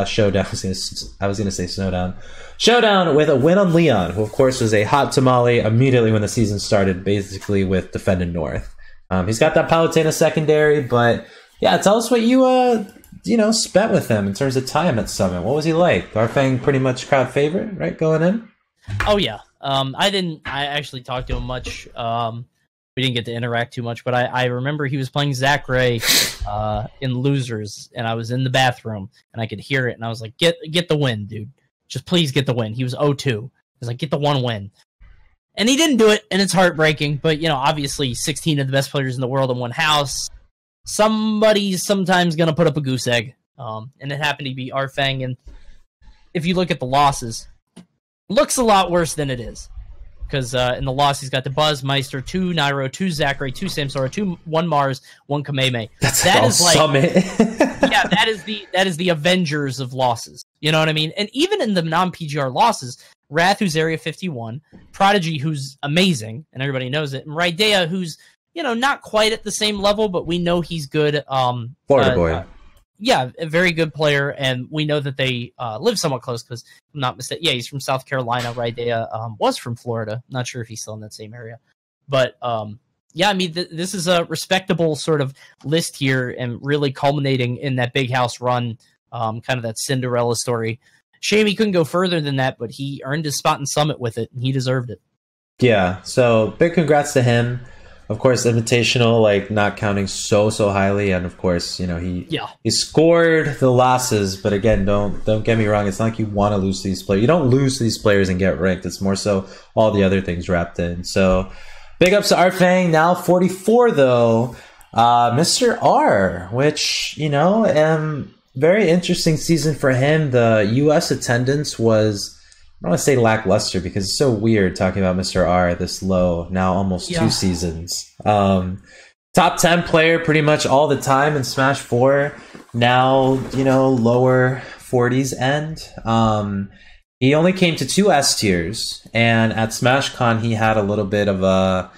Showdown. I was going to say Snowdown. Showdown with a win on Leon, who, of course, was a hot tamale immediately when the season started, basically with Defending North. He's got that Palutena secondary, but yeah, tell us what you spent with him in terms of time at Summit. What was he like? Garfang pretty much crowd favorite, right, going in? Oh yeah. I actually talked to him much. We didn't get to interact too much, but I remember he was playing Zach Ray in Losers, and I was in the bathroom and I could hear it, and I was like, get the win, dude. Just please get the win. He was 0-2. I was like, get the one win. And he didn't do it, and it's heartbreaking. But, obviously 16 of the best players in the world in one house. Somebody's sometimes going to put up a goose egg. And it happened to be Arfang. And if you look at the losses, it looks a lot worse than it is. Because in the loss, he's got the Buzz, Meister, 2 Nairo, 2 Zachary, 2 Samsora, 1 Mars, 1 Kameme. That is like Summit. Yeah, that is the Avengers of losses. You know what I mean? And even in the non-PGR losses, Wrath, who's Area 51, Prodigy, who's amazing, and everybody knows it, and Raidea, who's, not quite at the same level, but we know he's good. Florida boy. Yeah, a very good player, and we know that they live somewhat close, because I'm not mistaken. Yeah, he's from South Carolina. Raidea was from Florida. Not sure if he's still in that same area. But, yeah, I mean, this is a respectable sort of list here, and really culminating in that Big House run, kind of that Cinderella story. Shame he couldn't go further than that, but he earned his spot in Summit with it, and he deserved it. Yeah, so big congrats to him. Of course, Invitational, like, not counting so highly, and of course, you know, he scored the losses, but again, don't get me wrong, it's not like you want to lose to these players. You don't lose to these players and get ranked. It's more so all the other things wrapped in. So big ups to Arfang, now 44 though. Mr. R, which, you know, very interesting season for him. The US attendance was, I don't want to say lackluster because it's so weird talking about Mr. R this low now, almost 2 seasons. Top 10 player pretty much all the time in Smash 4. Now, you know, lower 40s end. He only came to 2 S tiers, and at SmashCon he had a little bit of a,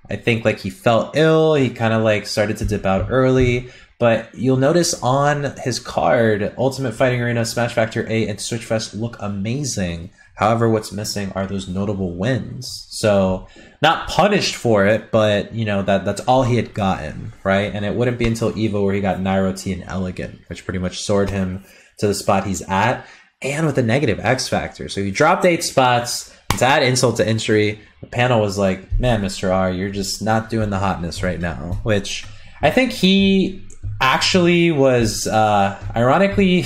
I think, like, he felt ill. He kind of like started to dip out early. But you'll notice on his card, Ultimate Fighting Arena, Smash Factor 8, and Switchfest look amazing. However, what's missing are those notable wins. So, not punished for it, but, you know, that's all he had gotten, right? And it wouldn't be until EVO where he got Nairo T and Elegant, which pretty much soared him to the spot he's at, and with a negative X Factor. So he dropped 8 spots. To add insult to injury, the panel was like, man, Mr. R, you're just not doing the hotness right now, which I think he actually was ironically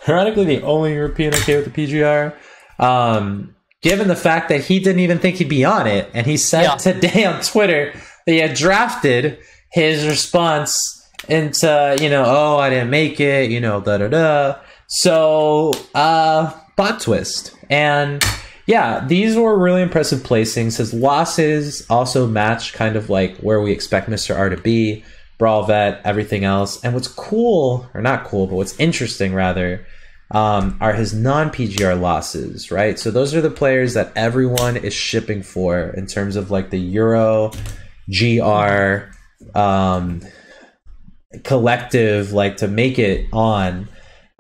the only European okay with the PGR, given the fact that he didn't even think he'd be on it, and he said today on Twitter that he had drafted his response into, you know, oh, I didn't make it, you know, so plot twist. And yeah, these were really impressive placings. His losses also match kind of like where we expect Mr. R to be. Brawl Vet, everything else. And what's cool, or not cool, but what's interesting rather, are his non-PGR losses, right? So those are the players that everyone is shipping for in terms of like the Euro, GR, collective, like to make it on.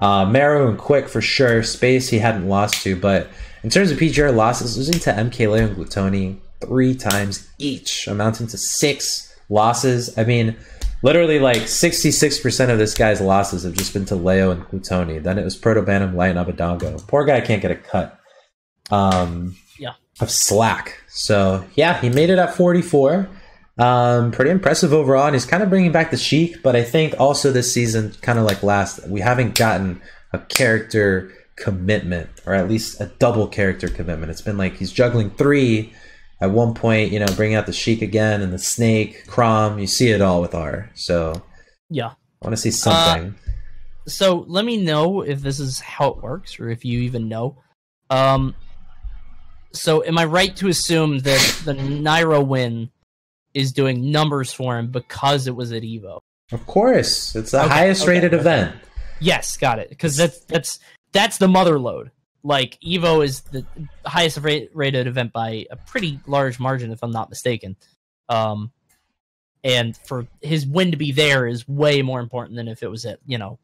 Meru and Quick for sure. Space he hadn't lost to, but in terms of PGR losses, losing to MK Leo and Glutoni 3 times each, amounting to 6 losses. I mean, literally like 66% of this guy's losses have just been to Leo and Glutoni. Then it was Proto Bantam, Light, and Abadongo. Poor guy can't get a cut of slack. So yeah, he made it at 44. Pretty impressive overall, and he's kind of bringing back the Sheik, but I think also this season, kind of like last, we haven't gotten a character commitment, or at least a double character commitment. It's been like he's juggling 3 at one point, you know, bringing out the Sheik again and the Snake, Crom. You see it all with R. So yeah, I want to see something. So let me know if this is how it works, or if you even know. So am I right to assume that the Nairo win is doing numbers for him because it was at EVO? Of course, it's the highest rated event. Yes, got it. Because that's the mother load. Like, EVO is the highest rated event by a pretty large margin, if I'm not mistaken. And for his win to be there is way more important than if it was at, you know,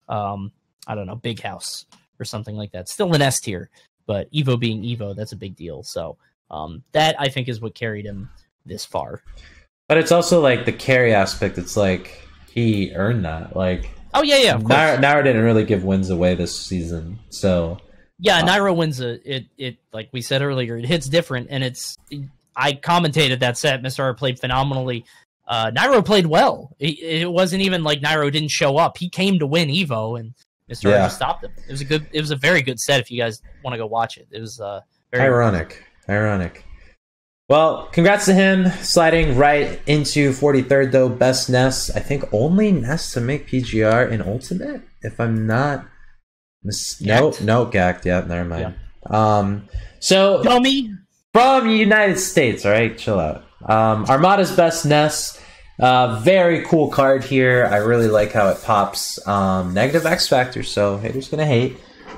I don't know, Big House or something like that. Still an S tier, but EVO being EVO, that's a big deal. So that, I think, is what carried him this far. But it's also like the carry aspect. It's like he earned that. Like, oh yeah, Nairo didn't really give wins away this season, so yeah, Nairo wins it like we said earlier. It hits different, and I commentated that set. Mr. R played phenomenally. Nairo played well. It wasn't even like Nairo didn't show up. He came to win EVO, and Mr. R just stopped him. It was a very good set. If you guys want to go watch it, it was very ironic. Well, congrats to him, sliding right into 43rd, though. Best Ness. I think only Ness to make PGR in Ultimate, if I'm not... No, Gacked. Yeah, never mind. Yeah. So, dummy! From the United States, all right? Chill out. Armada's Best Ness. Very cool card here. I really like how it pops. Negative X Factor, so haters gonna hate.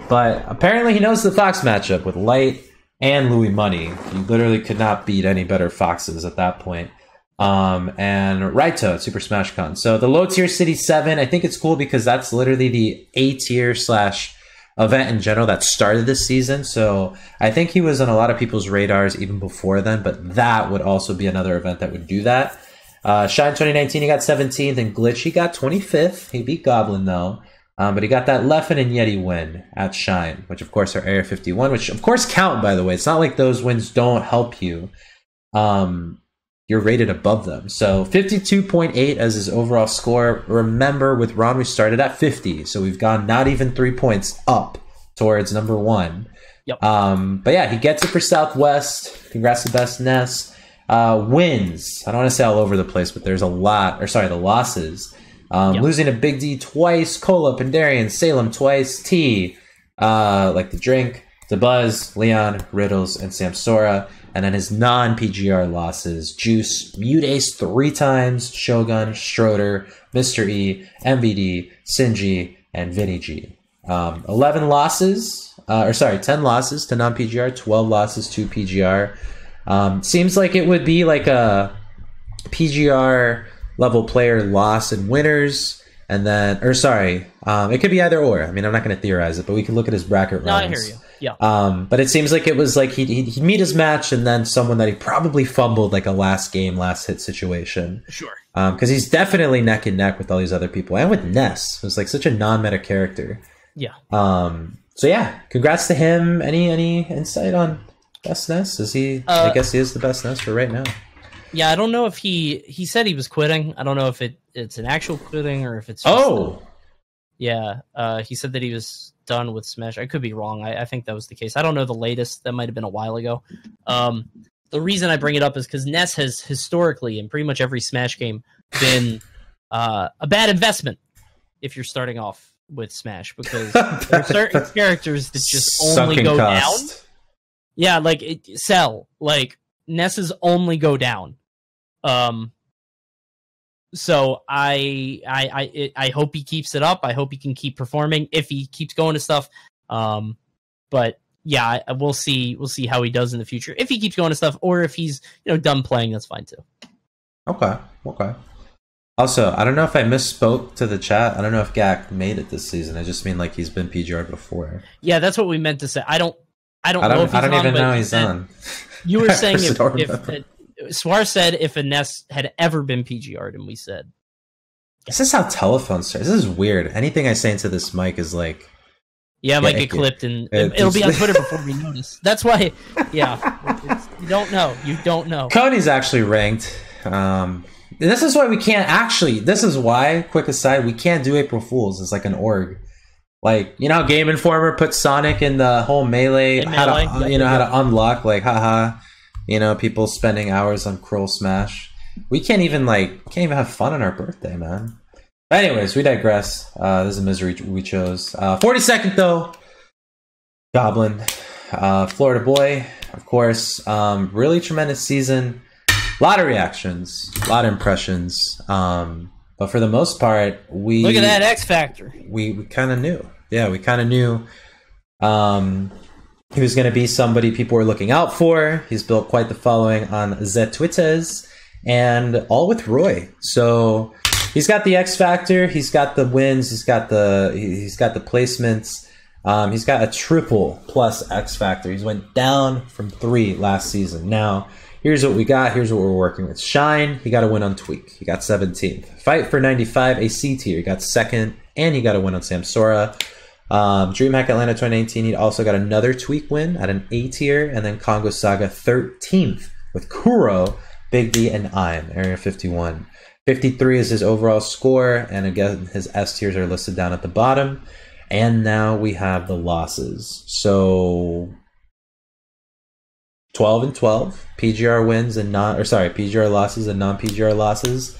But apparently he knows the Fox matchup with Light and Louis Money. You literally could not beat any better Foxes at that point. And Raito at Super Smash Con. So the low tier City 7, I think it's cool because that's literally the A tier / event in general that started this season. So I think he was on a lot of people's radars even before then, but that would also be another event that would do that. Shine 2019, he got 17th, and Glitch, he got 25th. He beat Goblin, though. But he got that Leffen and Yeti win at Shine, which, of course, are Area 51, which, of course, count, by the way. It's not like those wins don't help you. You're rated above them. So 52.8 as his overall score. Remember, with Ron, we started at 50, so we've gone not even 3 points up towards number 1. Yep. But yeah, he gets it for Southwest. Congrats to Best Ness. Wins. I don't want to say all over the place, but there's a lot. Or sorry, the losses. Losing to Big D twice, Cola, Pandarian, Salem twice, T, like the drink, to Buzz, Leon, Riddles, and Samsora. And then his non-PGR losses, Juice, Mute Ace 3 times, Shogun, Schroeder, Mr. E, MBD, Sinji, and Vinny G. 10 losses to non-PGR, 12 losses to PGR. Seems like it would be like a PGR level player loss and winners, and then, it could be either or. I mean, I'm not going to theorize it, but we can look at his bracket runs. No, I hear you. Yeah. But it seems like it was like he'd meet his match, and then someone that he probably fumbled, like a last hit situation. Sure. Because he's definitely neck and neck with all these other people, and with Ness, who's like such a non-meta character. Yeah. So yeah, congrats to him. Any insight on Best Ness? Is he? I guess he is the best Ness for right now. Yeah, I don't know if he said he was quitting. I don't know if it's an actual quitting or if it's just he said that he was done with Smash. I could be wrong. I think that was the case. I don't know the latest. That might have been a while ago. The reason I bring it up is because Ness has historically, in pretty much every Smash game, been a bad investment if you're starting off with Smash, because there are certain characters that just only go down. Yeah, like Cell. Like Ness's only go down. So I hope he keeps it up. I hope he can keep performing if he keeps going to stuff. But yeah, we'll see. We'll see how he does in the future. If he keeps going to stuff, or if he's done playing, that's fine too. Okay. Also, I don't know if I misspoke to the chat. I don't know if Gak made it this season. I just mean like he's been PGR before. Yeah, that's what we meant to say. I don't know if he's on. I don't even know he's on. You were saying if Suar said if a Ness had ever been PGR'd, and we said, this is how telephones start. This is weird. Anything I say into this mic is like, it might get clipped, and it'll be on Twitter before we notice. That's why, you don't know. You don't know. Coney's actually ranked. This is why we can't this is why, quick aside, we can't do April Fools. It's like an org. Like, how Game Informer put Sonic in the whole melee, how to unlock, like, haha, people spending hours on Kroll Smash. We can't even have fun on our birthday, man. But anyways, we digress. This is a misery we chose. 42nd, though. Goblin. Florida boy, of course. Really tremendous season. A lot of reactions. A lot of impressions. But for the most part, look at that X Factor. We kind of knew. Yeah, we kind of knew he was going to be somebody people were looking out for. He's built quite the following on Twitters, and all with Roy. So he's got the X Factor. He's got the wins. He's got the placements. He's got a triple plus X Factor. He's went down from 3 last season. Now, here's what we got. Here's what we're working with. Shine, he got a win on Tweak. He got 17th. Fight for 95, a C tier. He got 2nd, and he got a win on Samsora. DreamHack Atlanta 2019, he also got another Tweak win at an A tier. And then Congo Saga 13th with Kuro, Big D, and I'm, Area 51. 53 is his overall score, and again, his S tiers are listed down at the bottom. And now we have the losses. So 12 and 12, PGR wins and PGR losses and non-PGR losses.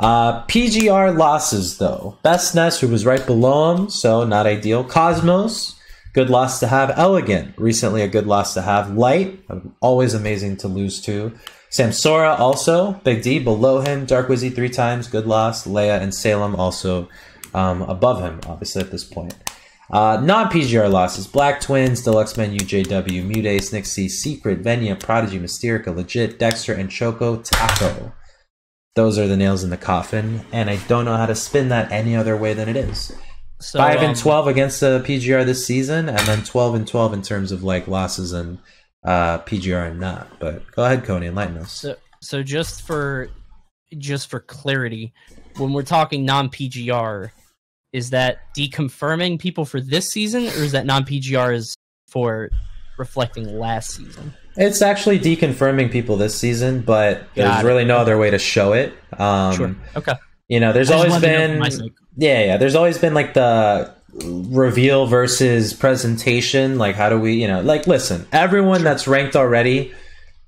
PGR losses, though. Best Ness, who was right below him, so not ideal. Cosmos, good loss to have. Elegant, recently a good loss to have. Light, always amazing to lose to. Samsora, also. Big D, below him. Dark Wizzy 3 times, good loss. Leia and Salem, also above him, obviously, at this point. Non-PGR losses. Black Twins, Deluxe Menu, JW, Mutace, Nixie, Secret, Venya, Prodigy, Mysterica, Legit, Dexter, and Choco Taco. Those are the nails in the coffin, and I don't know how to spin that any other way than it is. So 5-12 against the PGR this season, and then 12-12 in terms of like losses and PGR and not. But go ahead, Coney, enlighten us. So just for clarity, when we're talking non-PGR, is that deconfirming people for this season, or is that non-PGR is for reflecting last season? It's actually deconfirming people this season, but there's really no other way to show it. Sure. Okay. You know, there's always been there's always been like the reveal versus presentation. Like, how do we, you know, like, listen, everyone that's ranked already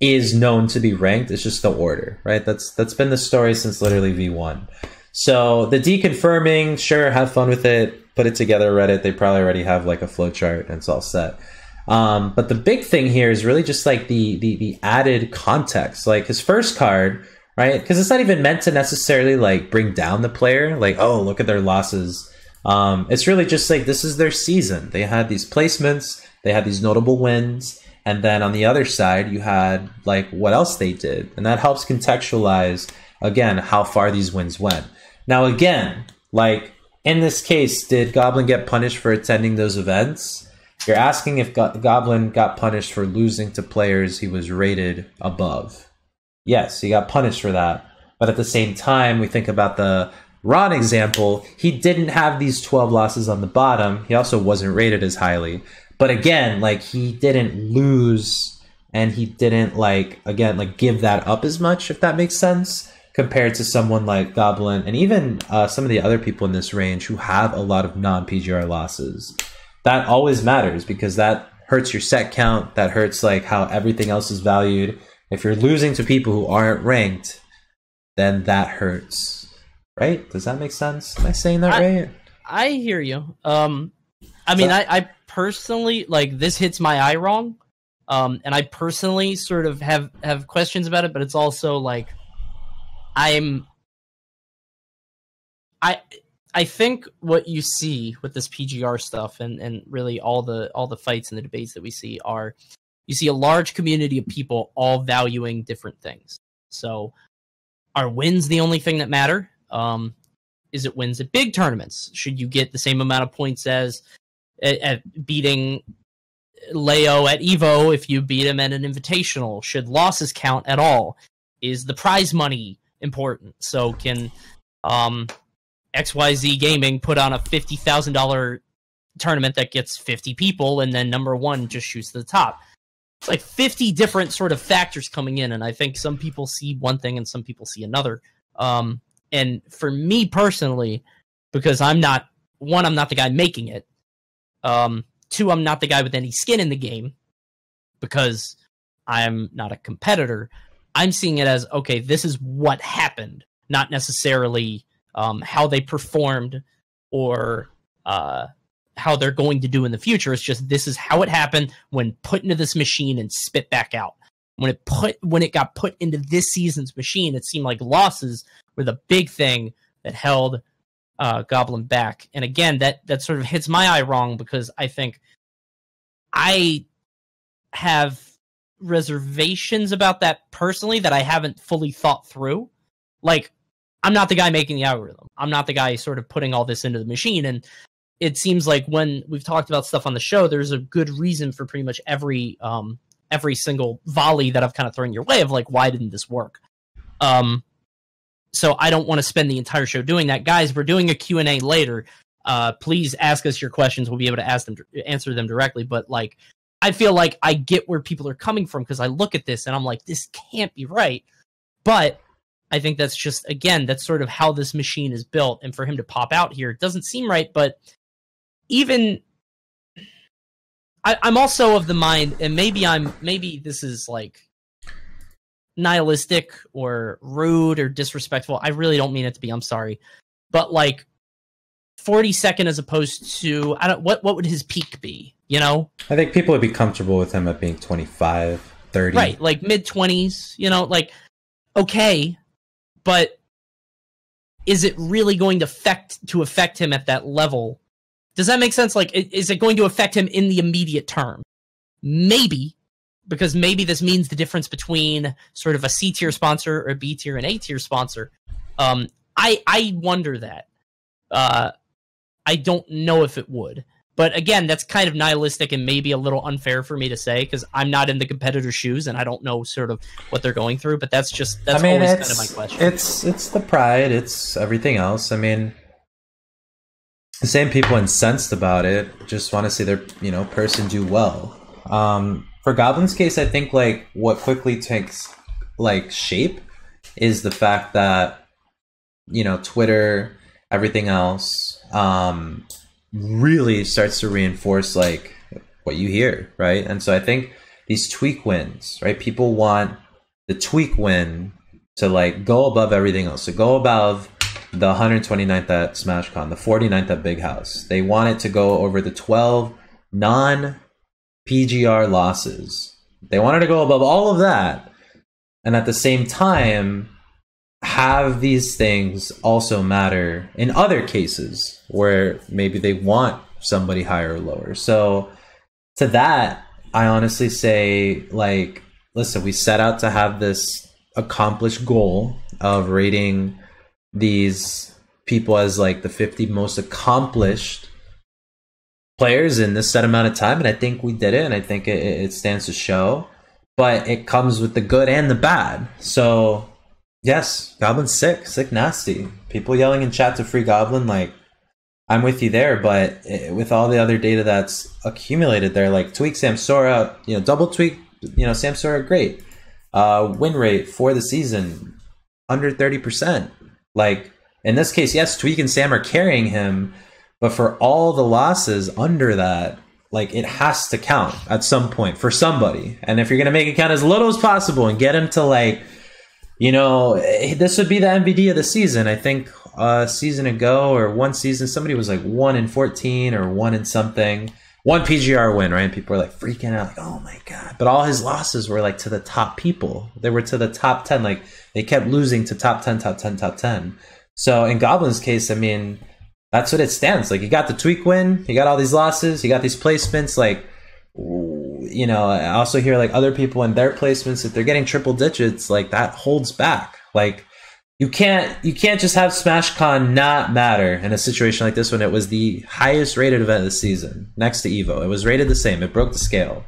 is known to be ranked. It's just the order, right? That's been the story since literally V1. So the deconfirming, sure, have fun with it, put it together, Reddit. They probably already have like a flowchart and it's all set. But the big thing here is really just like the added context, like his first card, right? Because it's not even meant to necessarily like bring down the player, like, oh, look at their losses. It's really just like, this is their season. They had these placements, they had these notable wins, and then on the other side, you had like what else they did. And that helps contextualize, again, how far these wins went. Now, again, like in this case, did Goblin get punished for attending those events? You're asking if Goblin got punished for losing to players he was rated above. Yes, he got punished for that. But at the same time, we think about the Ron example. He didn't have these 12 losses on the bottom. He also wasn't rated as highly. But again, like, he didn't lose, and he didn't, like, again, like, give that up as much, if that makes sense, compared to someone like Goblin and even some of the other people in this range who have a lot of non-PGR losses. That always matters because that hurts your set count. That hurts like how everything else is valued. If you're losing to people who aren't ranked, then that hurts, right? Does that make sense? Am I saying that right? I hear you. I personally, like, this hits my eye wrong. And I personally sort of have questions about it, but it's also like, I think what you see with this PGR stuff and really all the fights and the debates that we see are, you see a large community of people all valuing different things. So are wins the only thing that matter? Is it wins at big tournaments? Should you get the same amount of points as at beating Leo at Evo if you beat him at an invitational? Should losses count at all? Is the prize money important? So can XYZ Gaming put on a $50,000 tournament that gets 50 people and then number one just shoots to the top? It's like 50 different sort of factors coming in, and I think some people see one thing and some people see another. And for me personally, because I'm not the guy making it. Two, I'm not the guy with any skin in the game because I'm not a competitor. I'm seeing it as, okay, this is what happened, not necessarily how they performed or how they're going to do in the future. It's just, this is how it happened when put into this machine and spit back out. When it got put into this season's machine, it seemed like losses were the big thing that held Goblin back. And again, that sort of hits my eye wrong because I think I have reservations about that personally that I haven't fully thought through. Like, I'm not the guy making the algorithm. I'm not the guy sort of putting all this into the machine. And it seems like when we've talked about stuff on the show, there's a good reason for pretty much every single volley that I've kind of thrown your way of like, why didn't this work? So I don't want to spend the entire show doing that. Guys, we're doing a Q&A later. Please ask us your questions. We'll be able to answer them directly. But like, I feel like I get where people are coming from because I look at this and I'm like, this can't be right. But I think that's just, again, that's sort of how this machine is built. And for him to pop out here, it doesn't seem right. But even I'm also of the mind, and maybe this is like nihilistic or rude or disrespectful. I really don't mean it to be. I'm sorry. But like 42nd as opposed to, what would his peak be? You know? I think people would be comfortable with him at being 25, 30. Right, like mid-20s, you know, like, okay, but is it really going to affect him at that level? Does that make sense? Like, is it going to affect him in the immediate term? Maybe, because maybe this means the difference between sort of a C-tier sponsor or a B-tier and A-tier sponsor. I wonder that. I I don't know if it would. But again, that's kind of nihilistic and maybe a little unfair for me to say because I'm not in the competitor's shoes and I don't know sort of what they're going through. But that's always kind of my question. It's the pride. It's everything else. I mean, the same people incensed about it just want to see their person do well. For Goblin's case, I think like what quickly takes like shape is the fact that Twitter, everything else, really starts to reinforce like what you hear, right? And so I think these tweak wins, right? People want the tweak win to like go above everything else, to go above the 129th at SmashCon, the 49th at Big House. They want it to go over the 12 non-PGR losses. They wanted to go above all of that, and at the same time have these things also matter in other cases where maybe they want somebody higher or lower. So to that, I honestly say, like, listen, we set out to have this accomplished goal of rating these people as like the 50 most accomplished players in this set amount of time, and I think we did it, and I think it stands to show. But it comes with the good and the bad. So yes, Goblin's sick nasty. People yelling in chat to free Goblin, like, I'm with you there, but with all the other data that's accumulated there, like tweak Samsora, double tweak, Samsora, great. Win rate for the season, under 30%. Like, in this case, yes, Tweak and Sam are carrying him, but for all the losses under that, like, it has to count at some point for somebody. And if you're going to make it count as little as possible and get him to, like, this would be the MVD of the season. I think a season ago or one season, somebody was like 1-14 or 1 in something. One PGR win, right? And people were like freaking out, like, oh my God. But all his losses were like to the top people. They were to the top 10. Like, they kept losing to top 10, top 10, top 10. So in Goblin's case, I mean, that's what it stands. Like, you got the tweak win, you got all these losses, you got these placements. Like, I also hear like other people in their placements, if they're getting triple digits, like that holds back. Like, you can't just have SmashCon not matter in a situation like this when it was the highest rated event of the season next to Evo. It was rated the same. It broke the scale.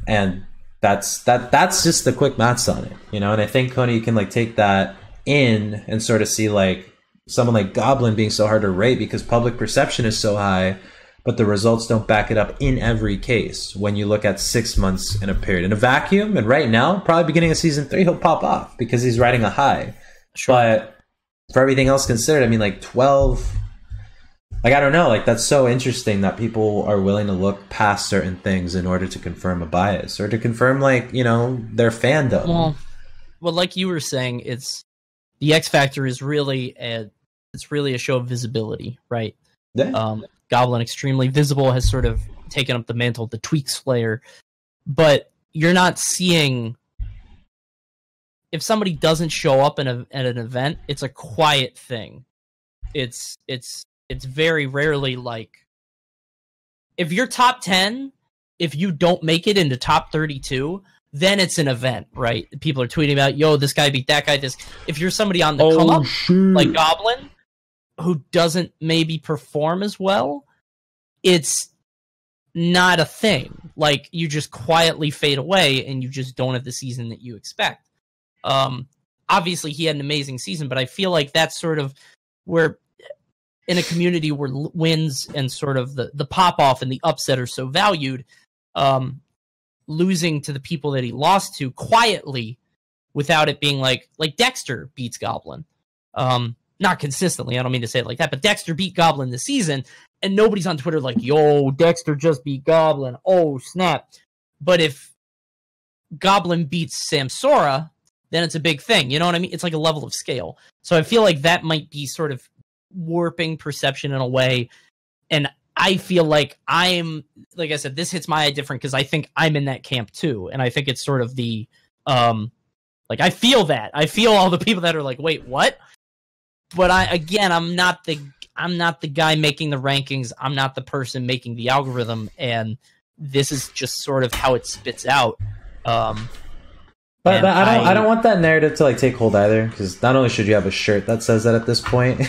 And that's just the quick maths on it, And I think, Coney, you can like take that in and sort of see like someone like Goblin being so hard to rate because public perception is so high, but the results don't back it up in every case when you look at 6 months in a period. In a vacuum, and right now, probably beginning of season 3, he'll pop off because he's riding a high. Sure. But for everything else considered, I mean, like 12, like, I don't know, like that's so interesting that people are willing to look past certain things in order to confirm a bias or to confirm like, their fandom. Well, like you were saying, it's the X Factor is really a show of visibility, right? Yeah. Goblin, extremely visible, has sort of taken up the mantle of the tweak slayer, but you're not seeing. If somebody doesn't show up at an event, it's a quiet thing. It's very rarely like, if you're top 10, if you don't make it into top 32, then it's an event, right? People are tweeting about, yo, this guy beat that guy. If you're somebody on the come up, like Goblin, who doesn't maybe perform as well, it's not a thing. Like, you just quietly fade away and you just don't have the season that you expect. Obviously he had an amazing season, but I feel like that's sort of where in a community where wins and sort of the pop off and the upset are so valued, losing to the people that he lost to quietly without it being like Dexter beats Goblin. Not consistently, I don't mean to say it like that, but Dexter beat Goblin this season and nobody's on Twitter like, yo, Dexter just beat Goblin. Oh, snap. But if Goblin beats Samsora, then it's a big thing. You know what I mean? It's like a level of scale. So I feel like that might be sort of warping perception in a way. And I feel like like I said, this hits my eye different because I think I'm in that camp too. And I think it's sort of the, like, I feel that. I feel all the people that are like, wait, what? But I'm not the guy making the rankings. I'm not the person making the algorithm. And this is just sort of how it spits out. But I don't want that narrative to like take hold either, because not only should you have a shirt that says that at this point,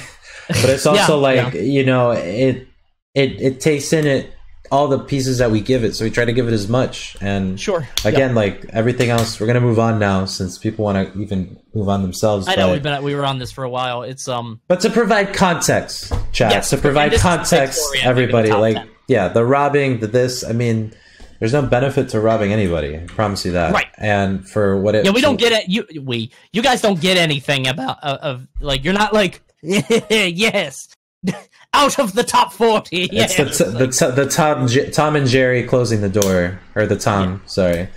but it's also you know, it takes in it all the pieces that we give it, so we try to give it as much. And again, like everything else, we're gonna move on now since people want to even move on themselves. I know we were on this for a while. It's but to provide context, chat, to provide context, everybody, like the robbing, this. I mean, there's no benefit to robbing anybody. I promise you that. Right. And for what it, we don't get it. You guys don't get anything about of like, you're not like yes. Out of the top 40. It's the Tom and Jerry closing the door, or the Tom. Sorry,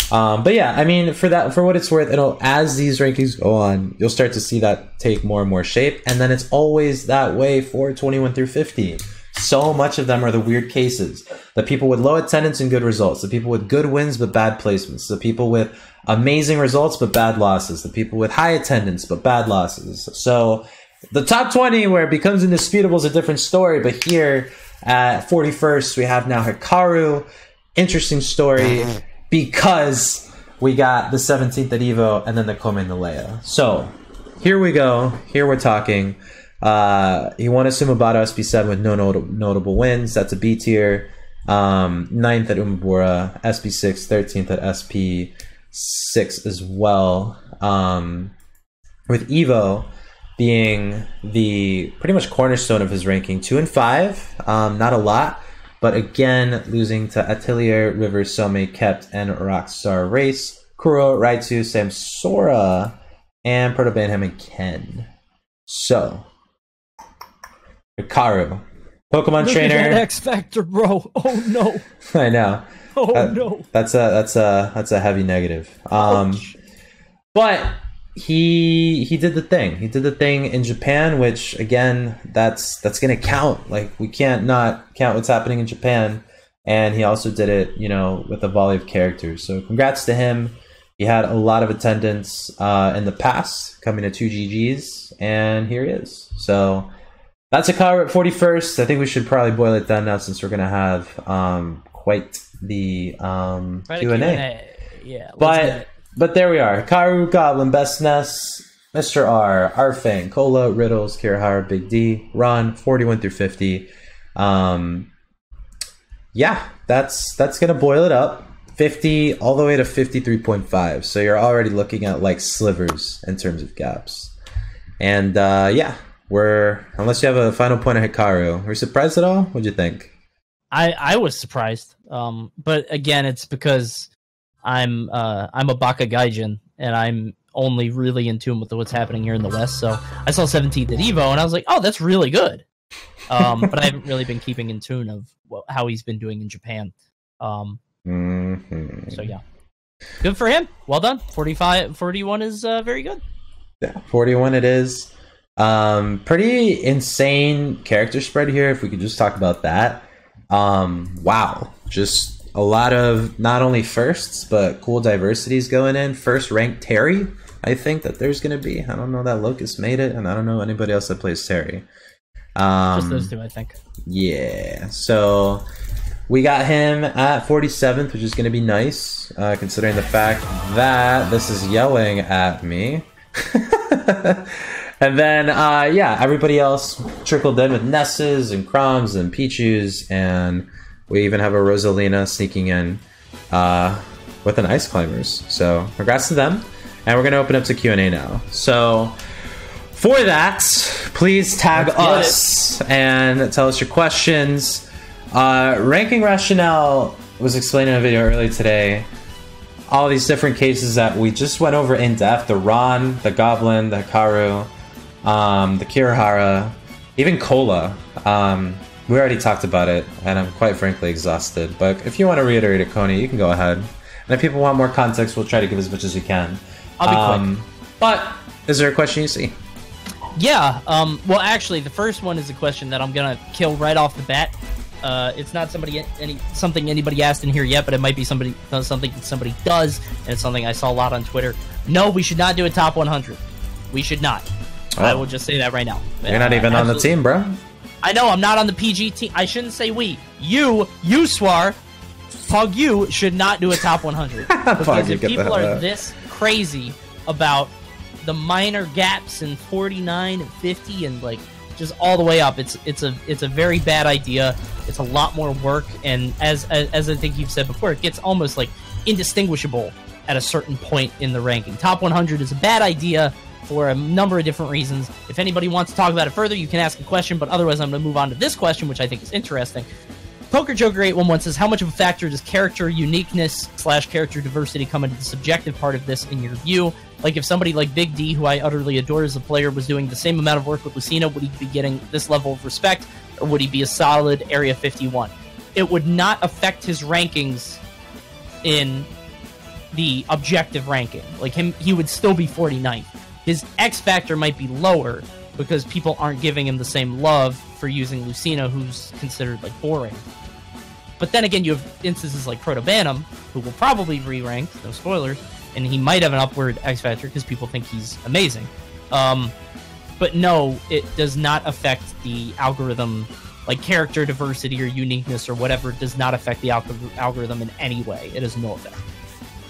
but yeah, I mean, for what it's worth, as these rankings go on, you'll start to see that take more and more shape, and then it's always that way for 21 through 50. So much of them are the weird cases, the people with low attendance and good results, the people with good wins but bad placements, the people with amazing results but bad losses, the people with high attendance but bad losses. So the top 20, where it becomes indisputable, is a different story. But here at 41st, we have now Hikaru. Interesting story, because we got the 17th at Evo and then the Coney and the Leia. So here we go. Here we're talking. He won a Sumabato SB7 with no notable wins. That's a B tier. 9th at Umabura, SB6, 13th at SP6 as well. With Evo being the pretty much cornerstone of his ranking, 2 and 5, not a lot, but again losing to Atelier, River, Some, Kept, and Rockstar Race, Kuro, Raitu, Samsora, and Proto Banham and Ken. So, Hikaru, Pokemon trainer. Look at that X Factor, bro. Oh no. I know. Oh no. That's a heavy negative. But he did the thing. He did the thing in Japan, which again, that's gonna count. Like, we can't not count what's happening in Japan. And he also did it, you know, with a volley of characters. So congrats to him. He had a lot of attendance in the past, coming to 2 GGs, and here he is. So that's Hikaru at 41st. I think we should probably boil it down now, since we're gonna have quite the Q&A. Yeah, but there we are. Hikaru, Goblin, Best Nest, Mr. R, Arfang, Cola, Riddles, Kirihara, Big D, Ron, 41 through 50. Yeah, that's gonna boil it up. 50 all the way to 53.5. So you're already looking at like slivers in terms of gaps. And yeah, unless you have a final point on Hikaru, were you surprised at all? What'd you think? I was surprised. But again, it's because I'm a Baka Gaijin, and I'm only really in tune with what's happening here in the West. So I saw 17th at Evo, and I was like, oh, that's really good. But I haven't really been keeping in tune of how he's been doing in Japan. So yeah, good for him. Well done. 41 is very good. Yeah, 41 it is. Pretty insane character spread here, if we could just talk about that. Wow, just a lot of not only firsts, but cool diversities going in. First ranked Terry, I think that there's going to be. I don't know that Locust made it, and I don't know anybody else that plays Terry. Just those two, I think. Yeah, so we got him at 47th, which is going to be nice, considering the fact that this is yelling at me. And then, yeah, everybody else trickled in with Nesses and Chroms and Pichus, and we even have a Rosalina sneaking in with an Ice Climbers. So congrats to them. And we're going to open up to Q&A now. So for that, please tag us and tell us your questions. Ranking Rationale was explained in a video earlier today. All these different cases that we just went over in depth. The Ron, the Goblin, the Hikaru, the Kirihara, even Cola. We already talked about it, and I'm quite frankly exhausted. But if you want to reiterate it, Coney, you can go ahead. And if people want more context, we'll try to give as much as we can. I'll be quick. But is there a question you see? Yeah. Well, actually, the first one is a question that I'm gonna kill right off the bat. It's not something anybody asked in here yet, but it might be something that somebody does, and it's something I saw a lot on Twitter. No, we should not do a top 100. We should not. Oh. I will just say that right now. You're not even on the team, bro. I know, I'm not on the PG team. I shouldn't say we. You Suar, Pug, you should not do a top 100. Because if people are this crazy about the minor gaps in 49 and 50 and like just all the way up. It's a very bad idea. It's a lot more work, and as I think you've said before, it gets almost like indistinguishable at a certain point in the ranking. Top 100 is a bad idea for a number of different reasons. If anybody wants to talk about it further, you can ask a question, but otherwise I'm going to move on to this question, which I think is interesting. PokerJoker811 says, how much of a factor does character uniqueness / character diversity come into the subjective part of this in your view? Like if somebody like Big D, who I utterly adore as a player, was doing the same amount of work with Lucina, would he be getting this level of respect, or would he be a solid Area 51? It would not affect his rankings in the objective ranking. Like he would still be 49th. His X factor might be lower because people aren't giving him the same love for using Lucina, who's considered like boring. But then again, you have instances like Protobanum, who will probably re-rank, no spoilers, and he might have an upward X factor because people think he's amazing. But no, it does not affect the algorithm, like character diversity or uniqueness or whatever. It does not affect the algorithm in any way. It has no effect.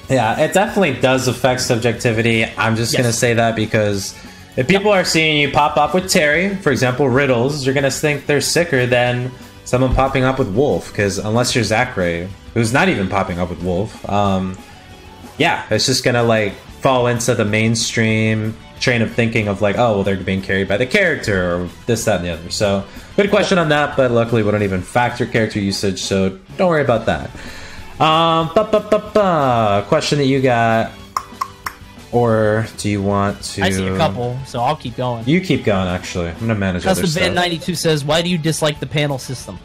Yeah, it definitely does affect subjectivity. I'm just going to say that because if people are seeing you pop up with Terry, for example, riddles, you're going to think they're sicker than someone popping up with Wolf, because unless you're Zachary, who's not even popping up with Wolf, yeah, it's just going to like fall into the mainstream train of thinking of like, oh, well, they're being carried by the character or this, that, and the other. So good question on that, but luckily we don't even factor character usage, so don't worry about that. Question that you got, or do you want to? I see a couple, so I'll keep going. You keep going. Actually, I'm gonna manage other stuff. Custom Van 92 says, "Why do you dislike the panel system?"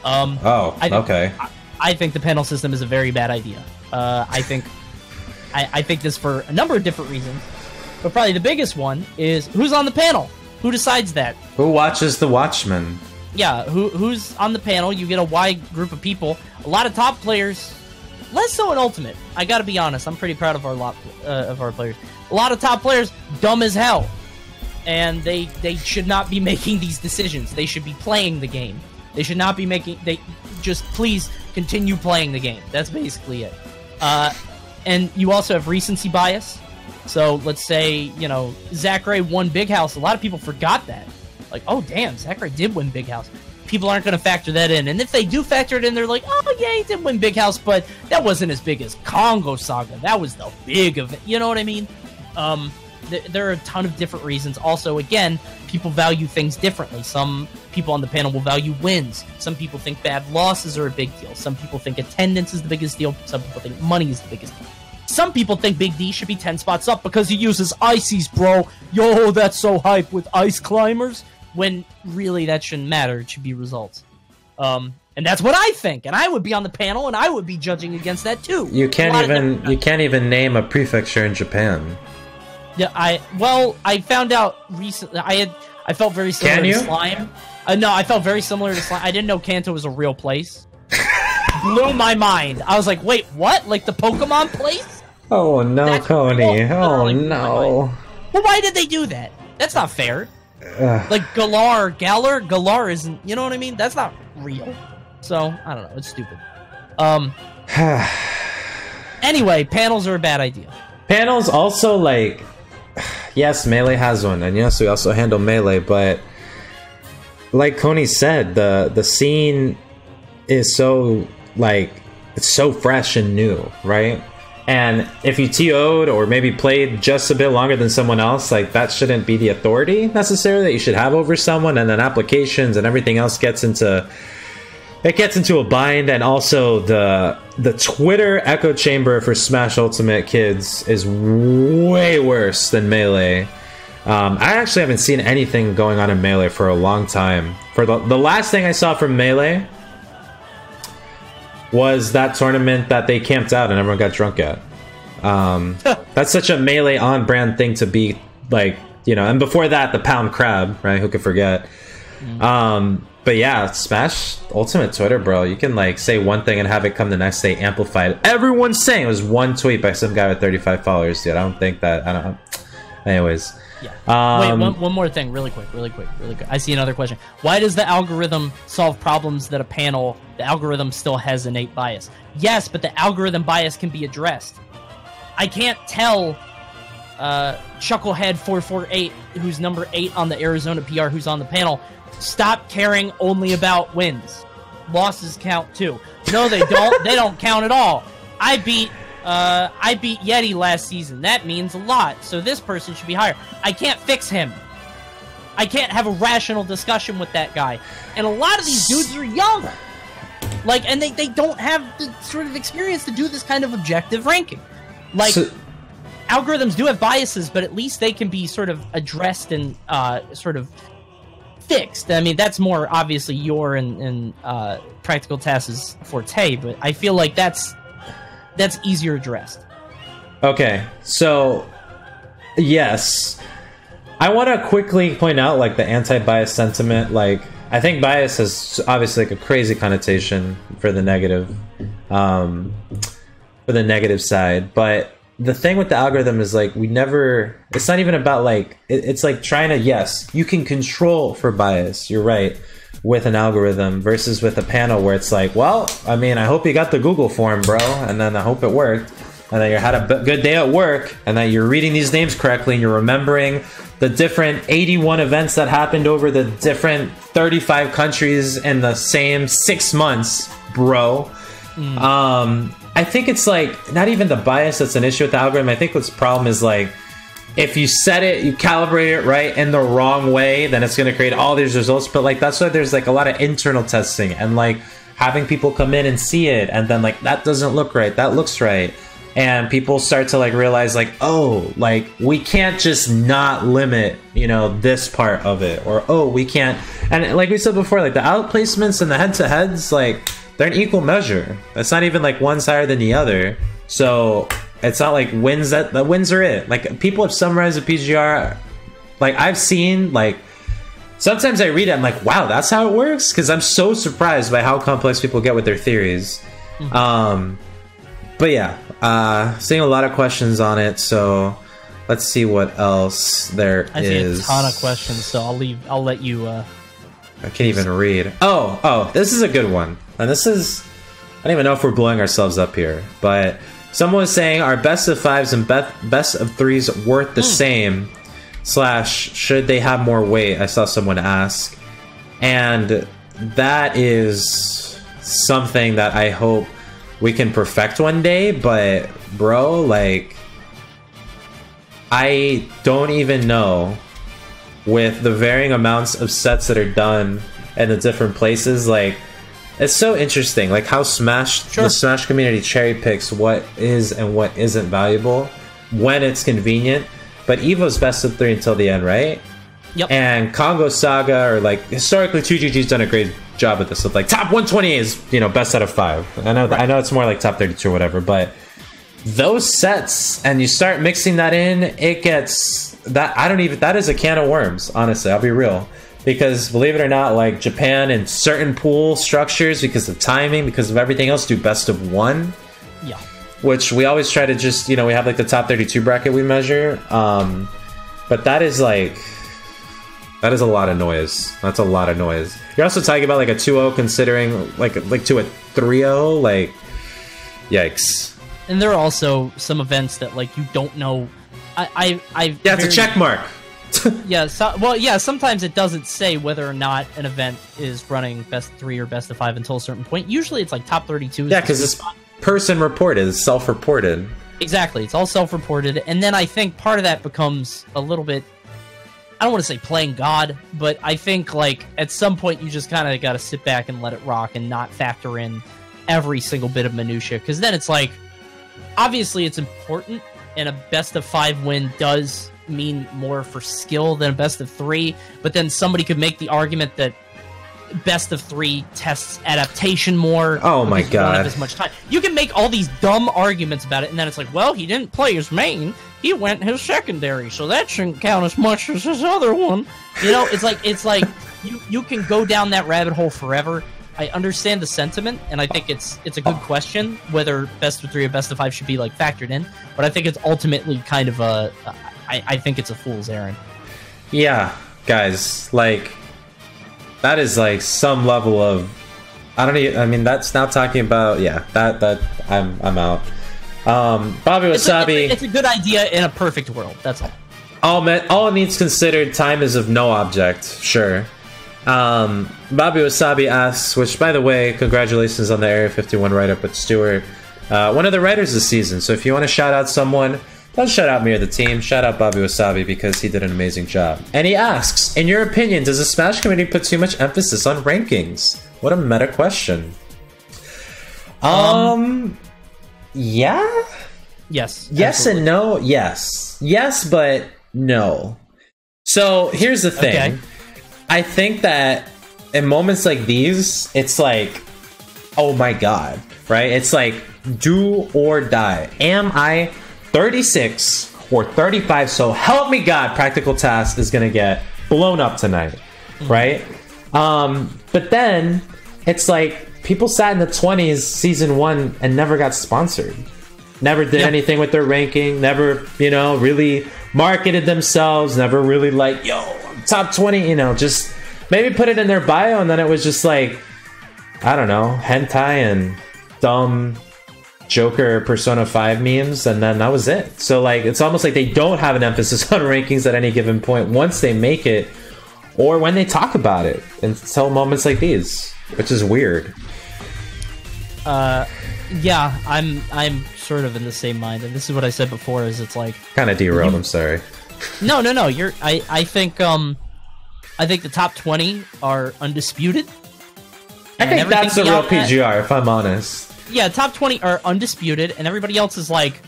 Okay. I think the panel system is a very bad idea. I think this for a number of different reasons, but probably the biggest one is who's on the panel. Who decides that? Who watches the Watchmen? Yeah, who's on the panel? You get a wide group of people. A lot of top players, less so in Ultimate. I gotta be honest, I'm pretty proud of our players. A lot of top players, dumb as hell. And they should not be making these decisions. They should be playing the game. They should not be making... Just please continue playing the game. That's basically it. And you also have recency bias. So let's say, Zachary won Big House. A lot of people forgot that. Like, oh, damn, Zachary did win Big House. People aren't going to factor that in. And if they do factor it in, they're like, oh, yeah, he did win Big House, but that wasn't as big as Congo Saga. That was the big event. You know what I mean? There are a ton of different reasons. Also, again, people value things differently. Some people on the panel will value wins. Some people think bad losses are a big deal. Some people think attendance is the biggest deal. Some people think money is the biggest deal. Some people think Big D should be 10 spots up because he uses ices, bro. Yo, that's so hype with ice climbers. When really that shouldn't matter. It should be results. And that's what I think. And I would be on the panel and I would be judging against that too. You can't even name a prefecture in Japan. Yeah, I found out recently. I felt very similar to Slime. No, I felt very similar to Slime. I didn't know Kanto was a real place. Blew my mind. I was like, wait, what? Like the Pokemon place? Oh no, that's Coney. Oh no. Well, why did they do that? That's not fair. Like Galar isn't, you know what I mean? That's not real. So, I don't know, it's stupid. Anyway, panels are a bad idea. Panels also, like, yes, Melee has one, and yes, we also handle Melee, but like Coney said, the scene is so, like, it's so fresh and new, right? And if you TO'd or maybe played just a bit longer than someone else, like that shouldn't be the authority necessarily that you should have over someone, and then applications and everything else gets into a bind. And also the Twitter echo chamber for Smash Ultimate kids is way worse than Melee. I actually haven't seen anything going on in Melee for a long time. For the last thing I saw from Melee was that tournament that they camped out and everyone got drunk at. That's such a Melee on-brand thing to be, like, and before that, the Pound Crab, right? Who could forget? But yeah, Smash Ultimate Twitter, bro. You can, like, say one thing and have it come the next day amplified. Everyone's saying it was one tweet by some guy with 35 followers, dude. I don't know. Anyways. Yeah. Wait, one more thing, really quick. I see another question. Why does the algorithm solve problems that the algorithm still has innate bias? Yes, but the algorithm bias can be addressed. I can't tell Chucklehead448, who's number 8 on the Arizona PR, who's on the panel, stop caring only about wins. Losses count too. No, they don't. They don't count at all. I beat Yeti last season. That means a lot. So this person should be higher. I can't fix him. I can't have a rational discussion with that guy. And a lot of these dudes are young. Like, and they don't have the sort of experience to do this kind of objective ranking. Like, algorithms do have biases, but at least they can be sort of addressed and sort of fixed. I mean, that's more obviously your and Practical Tasks' forte, but I feel like that's easier addressed. Okay, so yes, I want to quickly point out like the anti-bias sentiment. Like, I think bias has obviously like a crazy connotation for the negative side, but the thing with the algorithm is like it's not even about like it's like trying to, yes, you can control for bias, you're right, with an algorithm versus with a panel where it's like, well, I mean, I hope you got the Google form, bro, and then I hope it worked, and then you had a good day at work, and then you're reading these names correctly, and you're remembering the different 81 events that happened over the different 35 countries in the same 6 months, bro. I think it's like not even the bias that's an issue with the algorithm. I think what's the problem is like if you set it, you calibrate it right in the wrong way, then it's going to create all these results. But like that's why there's like a lot of internal testing and like having people come in and see it, and then like that doesn't look right, that looks right, and people start to like realize like, oh, like we can't just not limit, you know, this part of it, or oh, we can't. And like we said before, like the outplacements and the head-to-heads, like they're an equal measure. It's not even like one's higher than the other. So it's not like wins, that the wins are it. Like people have summarized the PGR. Like I've seen, like sometimes I read it, I'm like, wow, that's how it works? Because I'm so surprised by how complex people get with their theories. But yeah, seeing a lot of questions on it. So let's see what else there is. I see a ton of questions, so I'll let you. I can't even read. Oh, this is a good one. And this is, I don't even know if we're blowing ourselves up here, but someone was saying, are best of fives and best of threes worth the same? / should they have more weight? I saw someone ask. And that is something that I hope we can perfect one day, but bro, like, I don't even know, with the varying amounts of sets that are done in the different places, like, it's so interesting, like how the Smash community cherry picks what is and what isn't valuable when it's convenient. But EVO's best of 3 until the end, right? Yep. And Congo Saga, or like historically 2GG's done a great job with this. With like top 120 is, you know, best out of 5. I know it's more like top 32 or whatever, but those sets, and you start mixing that in, it gets that that is a can of worms, honestly. I'll be real. Because believe it or not, like Japan and certain pool structures, because of timing, because of everything else, do best of 1. Yeah. Which we always try to just, you know, we have like the top 32 bracket we measure. But that is like, that is a lot of noise. That's a lot of noise. You're also talking about like a 2-0 considering like to a 3-0, like, yikes. And there are also some events that like you don't know. Yeah, it's a check mark. Yeah, sometimes it doesn't say whether or not an event is running best of 3 or best of 5 until a certain point. Usually it's like top 32. Yeah, because it's person reported, it's self-reported. Exactly, it's all self-reported. And then I think part of that becomes a little bit, I don't want to say playing God, but I think like at some point you just kind of got to sit back and let it rock and not factor in every single bit of minutia. Because then it's like, obviously it's important, and a best of 5 win does mean more for skill than a best of 3, but then somebody could make the argument that best of 3 tests adaptation more. Oh my god, you don't have as much time. You can make all these dumb arguments about it, and then it's like, well, he didn't play his main, he went his secondary, so that shouldn't count as much as his other one. You know, it's like you can go down that rabbit hole forever. I understand the sentiment, and I think it's a good question whether best of 3 or best of 5 should be like factored in, but I think it's ultimately kind of I think it's a fool's errand. Yeah, guys, like, that is like some level of, I mean, that's now talking about, yeah, that I'm out. Bobby Wasabi. It's a good idea in a perfect world. That's all. All needs considered, time is of no object. Sure. Bobby Wasabi asks, which, by the way, congratulations on the Area 51 write-up with Stuart. One of the writers this season. So if you want to shout out someone, don't shout out me or the team. Shout out Bobby Wasabi because he did an amazing job. And he asks, in your opinion, does the Smash community put too much emphasis on rankings? What a meta question. Yeah? Yes. Yes absolutely. and no. Yes, but no. So here's the thing. Okay. I think that in moments like these, it's like, oh my god, right? It's like, do or die. Am I 36 or 35? So help me God, Practical Task is going to get blown up tonight, right? But then it's like, people sat in the 20s season 1 and never got sponsored. Never did anything with their ranking, never, really marketed themselves, never really like, yo, top 20, just maybe put it in their bio, and then it was just like, I don't know, hentai and dumb Joker Persona 5 memes, and then that was it. So like, it's almost like they don't have an emphasis on rankings at any given point once they make it, or when they talk about it until moments like these, which is weird. Yeah, I'm sort of in the same mind, and this is what I said before. Is it's like kind of derailed. I'm sorry. No. I think the top 20 are undisputed. I think that's the real PGR, if I'm honest. Yeah, top 20 are undisputed, and everybody else is like,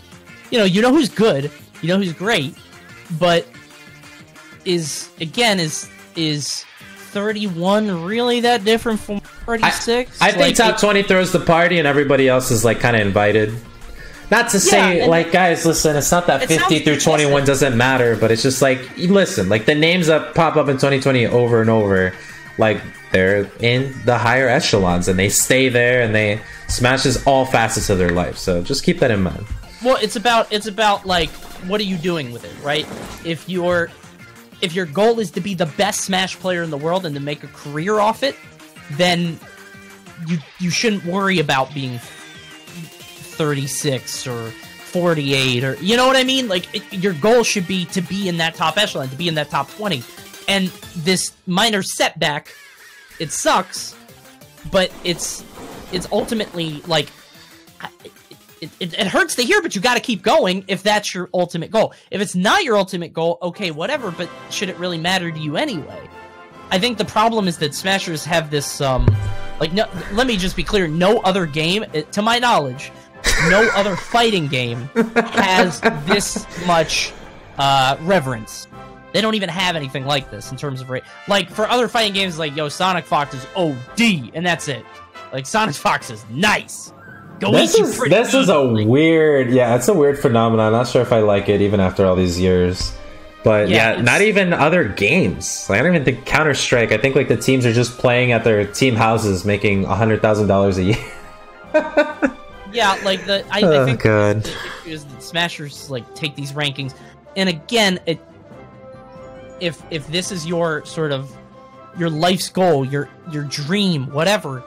you know who's good, you know who's great, but is 31 really that different from 36? I think top 20 throws the party, and everybody else is like kind of invited. Not to say, like, guys, listen, it's not that 50 through 21 doesn't matter, but it's just like, listen, like the names that pop up in 2020 over and over, like, they're in the higher echelons, and they stay there, and they smashes all facets of their life. So just keep that in mind. Well, it's about like, what are you doing with it, right? If your goal is to be the best Smash player in the world and to make a career off it, then you shouldn't worry about being 36 or 48, or you know what I mean? Like, your goal should be to be in that top echelon, to be in that top 20. And this minor setback, it sucks, but it's ultimately like, it hurts to hear, but you got to keep going if that's your ultimate goal. If it's not your ultimate goal, okay, whatever, but should it really matter to you anyway? I think the problem is that Smashers have this, like, no, let me just be clear, no other game, to my knowledge, no other fighting game has this much reverence. They don't even have anything like this in terms of rate. Like, for other fighting games, like, yo, Sonic Fox is OD, and that's it. Like, Sonic Fox is nice. This is a weird, it's a weird phenomenon. I'm not sure if I like it even after all these years. But not even other games. Like, I don't even think Counter-Strike. I think like the teams are just playing at their team houses, making $100,000 a year. Yeah, like I think the issue is that Smashers like take these rankings, and again, if this is your sort of your life's goal, your dream, whatever.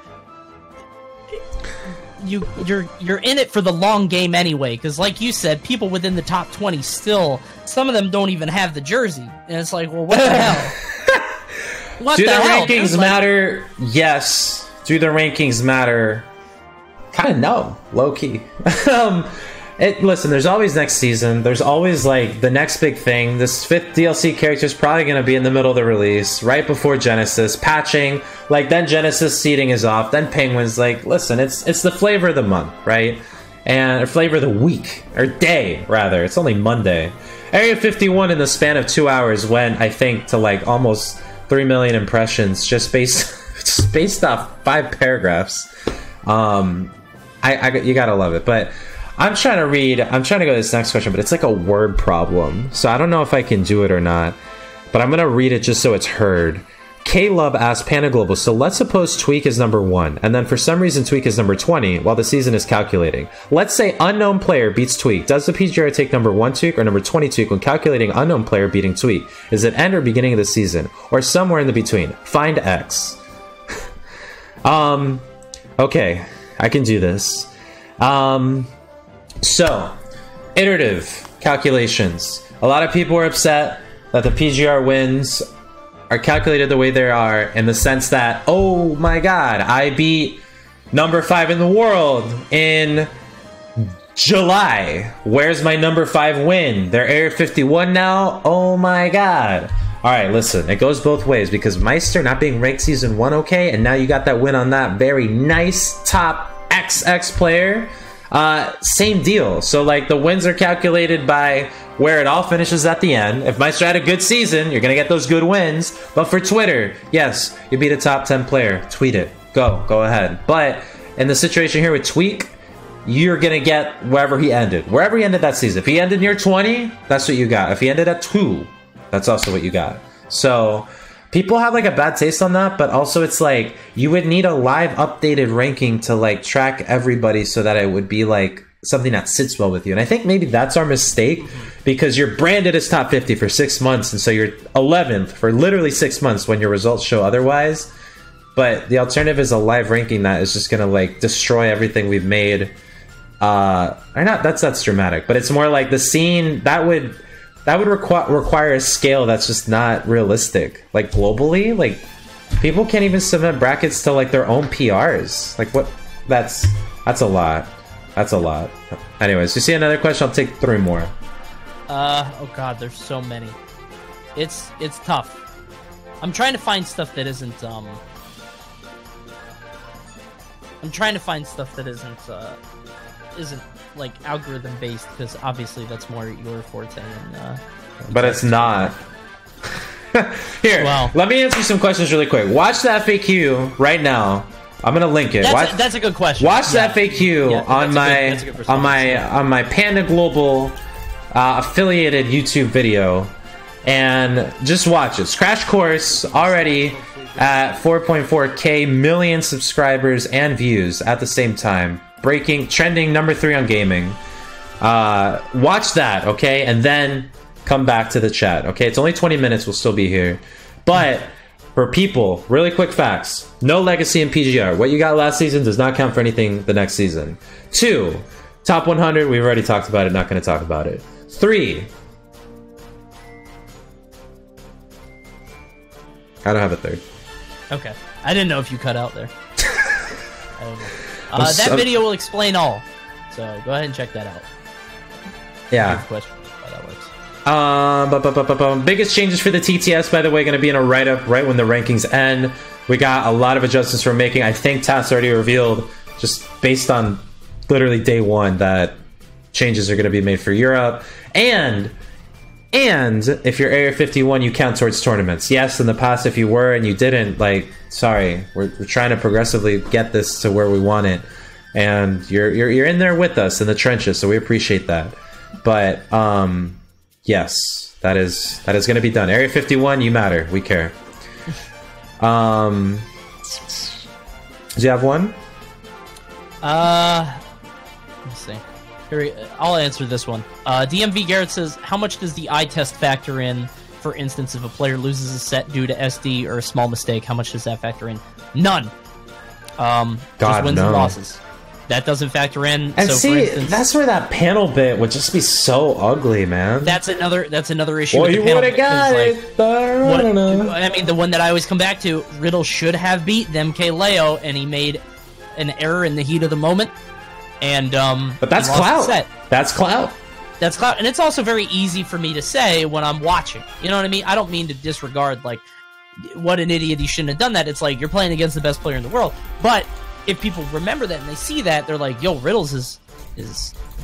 You're in it for the long game anyway, because like you said, people within the top 20 still, some of them don't even have the jersey, and it's like, well, what the hell? Do the rankings matter? Yes. Do the rankings matter? Kind of no, low key. Listen, there's always next season. There's always like the next big thing. This 5th DLC character is probably going to be in the middle of the release, right before Genesis, patching. Like, then Genesis seeding is off. Then Penguins. Like, listen, it's the flavor of the month, right? Or flavor of the week, or day rather. It's only Monday. Area 51 in the span of 2 hours went, I think, to like almost 3 million impressions just based off 5 paragraphs. You gotta love it, but. I'm trying to go to this next question, but it's like a word problem. So I don't know if I can do it or not, but I'm going to read it just so it's heard. K-Love asked Panda Global, so let's suppose Tweak is number 1, and then for some reason Tweak is number 20 while the season is calculating. Let's say unknown player beats Tweak. Does the PGR take number 1 Tweak or number 20 Tweak when calculating unknown player beating Tweak? Is it end or beginning of the season? Or somewhere in the between? Find X. Okay, I can do this. So, iterative calculations. A lot of people are upset that the PGR wins are calculated the way they are, in the sense that, oh my god, I beat number 5 in the world in July. Where's my number 5 win? They're Area 51 now? Oh my god. Alright, listen, it goes both ways, because Meister not being ranked season 1, okay, and now you got that win on that very nice top XX player. Same deal. So like the wins are calculated by where it all finishes at the end. If Meister had a good season, you're gonna get those good wins. But for Twitter, yes, you beat a top 10 player. Tweet it. Go ahead. But in the situation here with Tweak, you're gonna get wherever he ended that season. If he ended near 20, that's what you got. If he ended at 2, that's also what you got. So people have like a bad taste on that, but also it's like you would need a live updated ranking to like track everybody so that it would be like something that sits well with you. And I think maybe that's our mistake, because you're branded as top 50 for 6 months, and so you're 11th for literally 6 months when your results show otherwise. But the alternative is a live ranking that is just gonna like destroy everything we've made. Or not, that's dramatic, but it's more like the scene that would require a scale that's just not realistic. Like globally, like people can't even submit brackets to like their own PRs. Like what? That's a lot. That's a lot. Anyways, you see another question? I'll take 3 more. Oh god, there's so many. It's tough. I'm trying to find stuff that isn't isn't like algorithm based, because obviously that's more your forte. And but it's not. Here, well, let me answer some questions really quick. Watch the FAQ right now. I'm gonna link it. That's a good question. Watch the FAQ on my Panda Global affiliated YouTube video, and just watch it. Crash Course already at 4.4k million subscribers and views at the same time, trending number 3 on gaming. Watch that, okay, and then come back to the chat. Okay, it's only 20 minutes. We'll still be here, but. For people, really quick facts. No legacy in PGR. What you got last season does not count for anything the next season. 2, top 100. We've already talked about it. Not going to talk about it. 3. I don't have a 3rd. Okay. I didn't know if you cut out there. I don't know. That video will explain all. So go ahead and check that out. Yeah. Question how that works. Biggest changes for the TTS, by the way, going to be in a write-up right when the rankings end. We got a lot of adjustments we're making. I think TAS already revealed, just based on literally day 1, that changes are going to be made for Europe. And if you're Area 51, you count towards tournaments. Yes, in the past, if you were and you didn't, like, sorry, we're trying to progressively get this to where we want it. And you're in there with us in the trenches, so we appreciate that. But, yes, that is going to be done. Area 51, you matter. We care. Do you have one? Let's see. I'll answer this one. DMV Garrett says, how much does the eye test factor in? For instance, if a player loses a set due to SD or a small mistake, how much does that factor in? None. Just wins and losses. That doesn't factor in. And so see, for instance, that's where that panel bit would just be so ugly, man. That's another issue. Well, with you the panel would have got it. I mean, the one that I always come back to, Riddle should have beat MK Leo, and he made an error in the heat of the moment. And but that's clout. That's clout. That's clout, and it's also very easy for me to say when I'm watching. You know what I mean? I don't mean to disregard like what an idiot, he shouldn't have done that. It's like you're playing against the best player in the world, but if people remember that and they see that, they're like, yo, Riddles is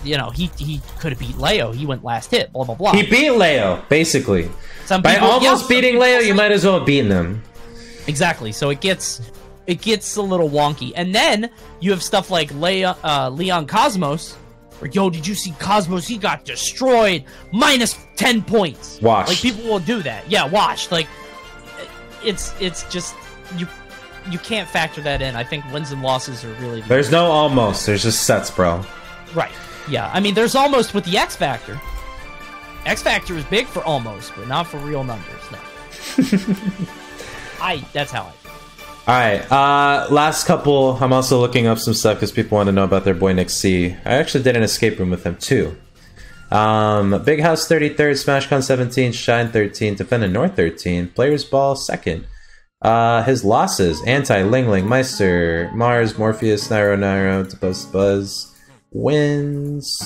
you know, he could have beat Leo. He went last hit, blah, blah, blah. He beat Leo, basically. By almost beating Leo, you might as well have beaten him. Exactly. So it gets a little wonky. And then you have stuff like Leon Cosmos, where, yo, did you see Cosmos? He got destroyed. Minus 10 points. Watch. Like, people will do that. Yeah, watch. Like, it's just... You can't factor that in. I think wins and losses are really... There's no almost. There's just sets, bro. Right. Yeah. I mean, there's almost with the X Factor. X Factor is big for almost, but not for real numbers. No. That's how I feel. All right, last couple. I'm also looking up some stuff because people want to know about their boy Nick C. I actually did an escape room with him too. Big House 33rd, SmashCon 17, Shine 13, Defendant North 13, Players Ball 2nd. His losses: Anti, Ling Ling, Meister, Mars, Morpheus, Nairo, Buzz. Wins: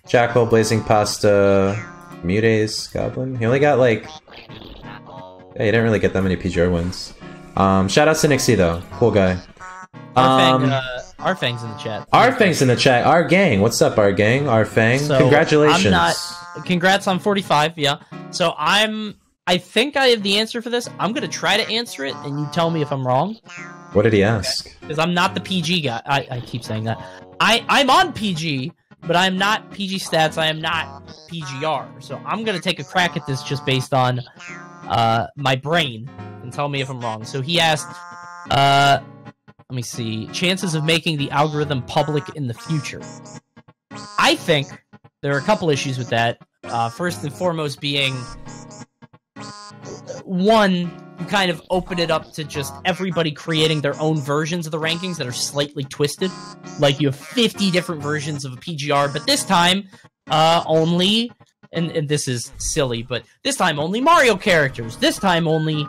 Jackal, Blazing Pasta, Mutace, Goblin. He only got like... Yeah, he didn't really get that many PGR wins. Shout out to Nixie though, cool guy. Arfang's in the chat. Arfang's in the chat. Our gang, what's up, our gang? Arfang, so congratulations. Congrats on 45. Yeah. So I think I have the answer for this. I'm gonna try to answer it, and you tell me if I'm wrong. What did he ask? Because I'm not the PG guy. I keep saying that. I'm on PG, but I'm not PG stats. I am not PGR. So I'm gonna take a crack at this just based on my brain, and tell me if I'm wrong. So he asked, let me see, chances of making the algorithm public in the future. I think there are a couple issues with that. First and foremost being, one, you kind of open it up to just everybody creating their own versions of the rankings that are slightly twisted. Like you have 50 different versions of a PGR, but this time only... And this is silly, but this time only Mario characters. This time only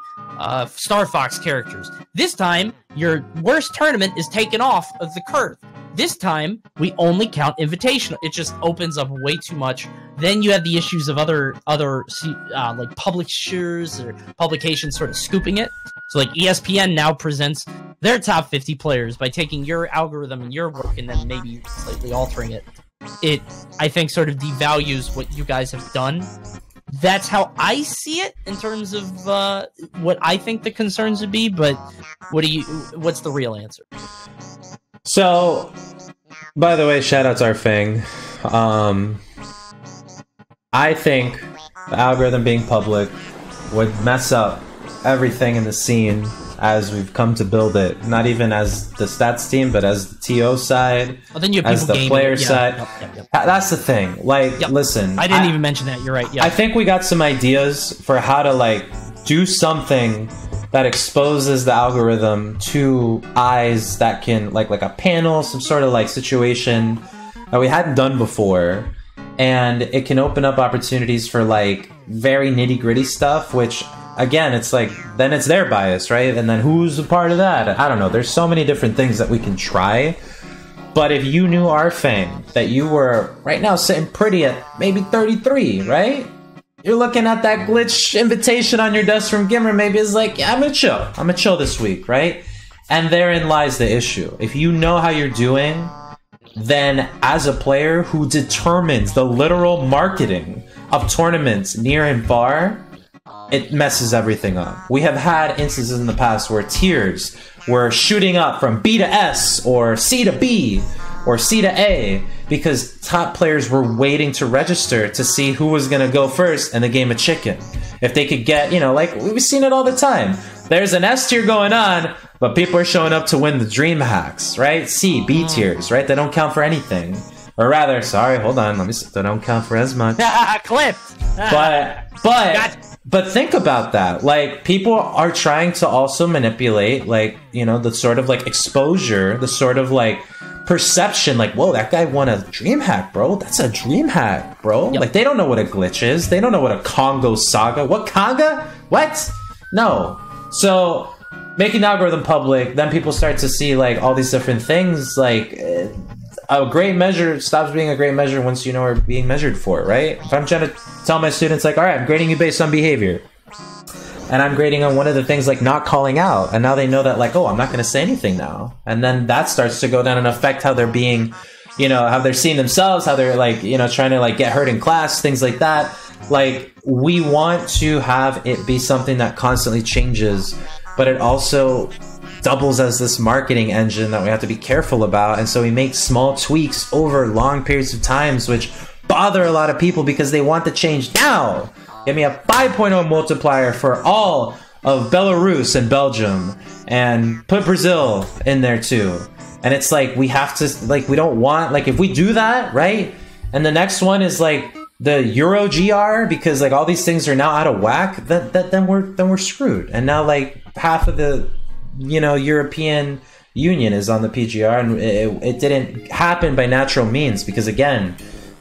Star Fox characters. This time, your worst tournament is taken off of the curve. This time, we only count invitational. It just opens up way too much. Then you have the issues of other like publishers or publications sort of scooping it. So like ESPN now presents their top 50 players by taking your algorithm and your work and then maybe slightly altering it. It, I think, sort of devalues what you guys have done. That's how I see it in terms of what I think the concerns would be. But what's the real answer? So, by the way, shout out to Arfang. I think the algorithm being public would mess up everything in the scene as we've come to build it. Not even as the stats team, but as the TO side, then you have as the player side. Yep. That's the thing. Like, listen. I didn't even mention that. You're right. Yeah. I think we got some ideas for how to, like, do something that exposes the algorithm to eyes that can, like a panel, some sort of, like, situation that we hadn't done before. And it can open up opportunities for, like, very nitty-gritty stuff, which... Again, it's like, then it's their bias, right? And then who's a part of that? I don't know. There's so many different things that we can try. But if you knew Arfang, that you were right now sitting pretty at maybe 33, right? You're looking at that glitch invitation on your desk from Gimmer, maybe it's like, yeah, I'm gonna chill. I'm gonna chill this week, right? And therein lies the issue. If you know how you're doing, then as a player who determines the literal marketing of tournaments near and far, it messes everything up. We have had instances in the past where tiers were shooting up from B to S or C to B or C to A because top players were waiting to register to see who was going to go first in the game of chicken. If they could get, you know, like we've seen it all the time. There's an S tier going on, but people are showing up to win the dream hacks, right? C, B tiers, right? They don't count for anything. Or rather, sorry, hold on, let me see. They don't count for as much. Clipped. But think about that. Like, people are trying to also manipulate, like, you know, the sort of, like, exposure, the sort of, like, perception. Like, whoa, that guy won a dream hack, bro. That's a dream hack, bro. Yep. Like, they don't know what a glitch is. They don't know what a Congo saga. What Conga? What? No. So, making the algorithm public, then people start to see, like, all these different things. Like, a great measure stops being a great measure once you know we're being measured for, right? If I'm trying to tell my students, like, all right, I'm grading you based on behavior, and I'm grading on one of the things like not calling out, and now they know that, like, oh, I'm not going to say anything now, and then that starts to go down and affect how they're being, you know, how they're seeing themselves, how they're, like, you know, trying to, like, get hurt in class, things like that. Like, we want to have it be something that constantly changes, but it also doubles as this marketing engine that we have to be careful about. And so we make small tweaks over long periods of times, which bother a lot of people because they want the change now. Give me a 5.0 multiplier for all of Belarus and Belgium, and put Brazil in there too. And it's like, we have to, like, we don't want, like, if we do that, right? And the next one is like the Euro GR, because like all these things are now out of whack, then we're screwed. And now like half of the European Union is on the PGR, and it didn't happen by natural means, because again,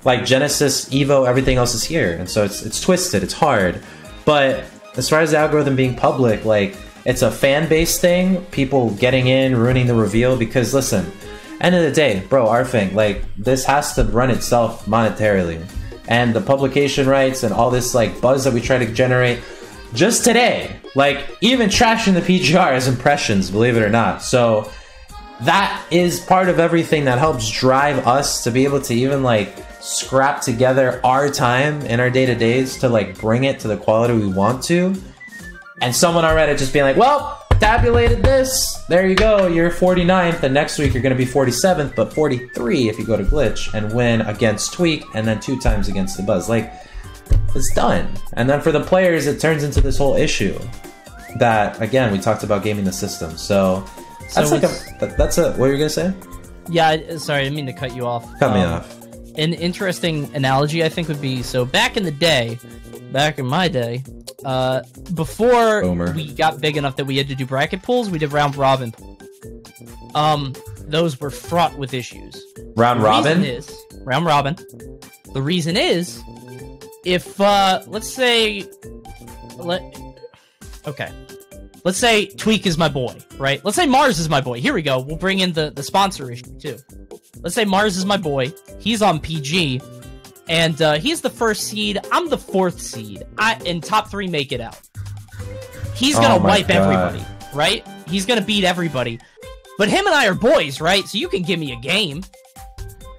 like Genesis, Evo, everything else is here, and so it's twisted, it's hard. But as far as the algorithm being public, like it's a fan base thing, people getting in, ruining the reveal. Because listen, end of the day, bro, our thing, like this has to run itself monetarily. And the publication rights and all this like buzz that we try to generate just today, like even trashing the PGR as impressions, believe it or not. So that is part of everything that helps drive us to be able to even like scrap together our time in our day-to-days to like bring it to the quality we want to. And someone on Reddit just being like, well, tabulated this, there you go, you're 49th, and next week you're going to be 47th, but 43 if you go to Glitch and win against Tweak, and then 2 times against the Buzz. Like, it's done. And then for the players, it turns into this whole issue that, again, we talked about gaming the system. So that's what were you going to say? Yeah, sorry, I didn't mean to cut you off. Cut me off. An interesting analogy, I think, would be, so back in my day, before Boomer. we got big enough that we had to do bracket pools, we did round robin pools. Those were fraught with issues. Round robin? Round robin. The reason is, if, let's say Tweak is my boy, right? Let's say Mars is my boy. Here we go. We'll bring in the sponsor issue, too. Let's say Mars is my boy. He's on PG. And he's the 1st seed. I'm the 4th seed. And top 3 make it out. He's going to wipe everybody, right? He's going to beat everybody. But him and I are boys, right? So you can give me a game.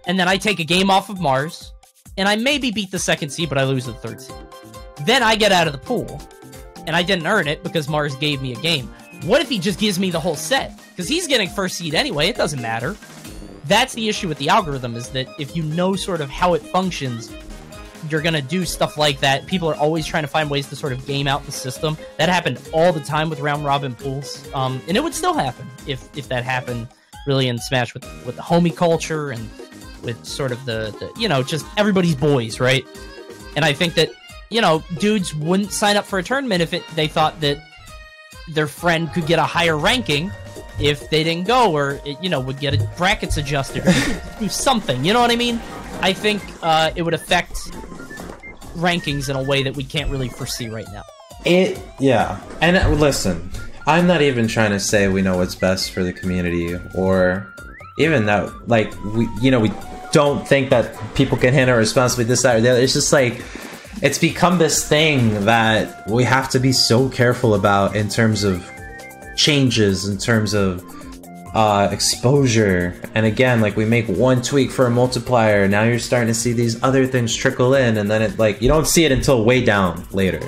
And then I take a game off of Mars. And I maybe beat the 2nd seed, but I lose the 3rd seed. Then I get out of the pool. And I didn't earn it because Mars gave me a game. What if he just gives me the whole set? Because he's getting 1st seed anyway. It doesn't matter. That's the issue with the algorithm, is that if you know sort of how it functions, you're going to do stuff like that. People are always trying to find ways to sort of game out the system. That happened all the time with round robin pools. And it would still happen if that happened really in Smash with the homie culture and with sort of the just everybody's boys, right? And I think that, dudes wouldn't sign up for a tournament if they thought that their friend could get a higher ranking if they didn't go, or would get brackets adjusted, or do something. You know what I mean? I think it would affect rankings in a way that we can't really foresee right now. Yeah. And listen, I'm not even trying to say we know what's best for the community, or even that, like, we don't think that people can handle responsibility, this, that, or the other. It's just like, it's become this thing that we have to be so careful about in terms of changes, in terms of exposure. And again, like, we make one tweak for a multiplier, now you're starting to see these other things trickle in, and then it, like, you don't see it until way down later.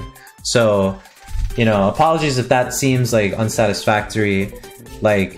So, apologies if that seems like unsatisfactory. Like,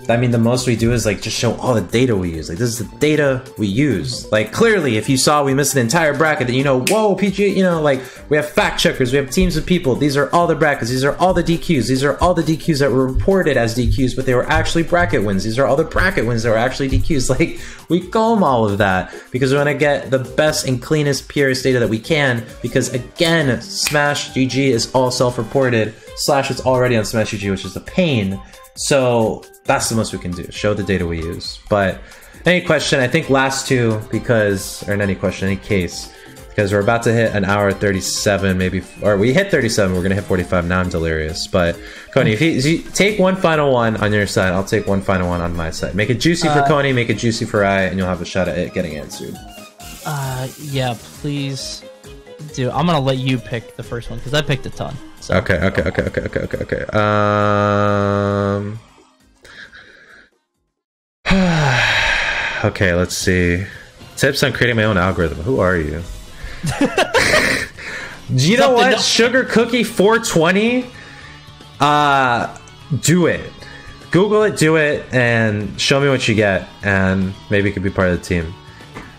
the most we do is like just show all the data we use. Like, this is the data we use. Like, clearly, if you saw we missed an entire bracket, then whoa, PG, like, we have fact checkers, we have teams of people. These are all the brackets. These are all the DQs. These are all the DQs that were reported as DQs, but they were actually bracket wins. These are all the bracket wins that were actually DQs. Like, we comb all of that because we want to get the best and cleanest, purest data that we can. Because again, Smash GG is all self-reported. / it's already on Smash GG, which is a pain. So that's the most we can do, show the data we use. But any question, I think last two, any case, because we're about to hit an hour 37, maybe, or we hit 37, we're gonna hit 45. Now I'm delirious. But Coney, if you take one final one on your side, I'll take one final one on my side. Make it juicy for Coney, make it juicy for I, and you'll have a shot at it getting answered. Yeah, please do. I'm gonna let you pick the first one because I picked a ton. So. Okay. Okay, let's see. Tips on creating my own algorithm. Who are you? Do you know what? Sugar Cookie 420? Do it. Google it, do it, and show me what you get, and maybe you could be part of the team.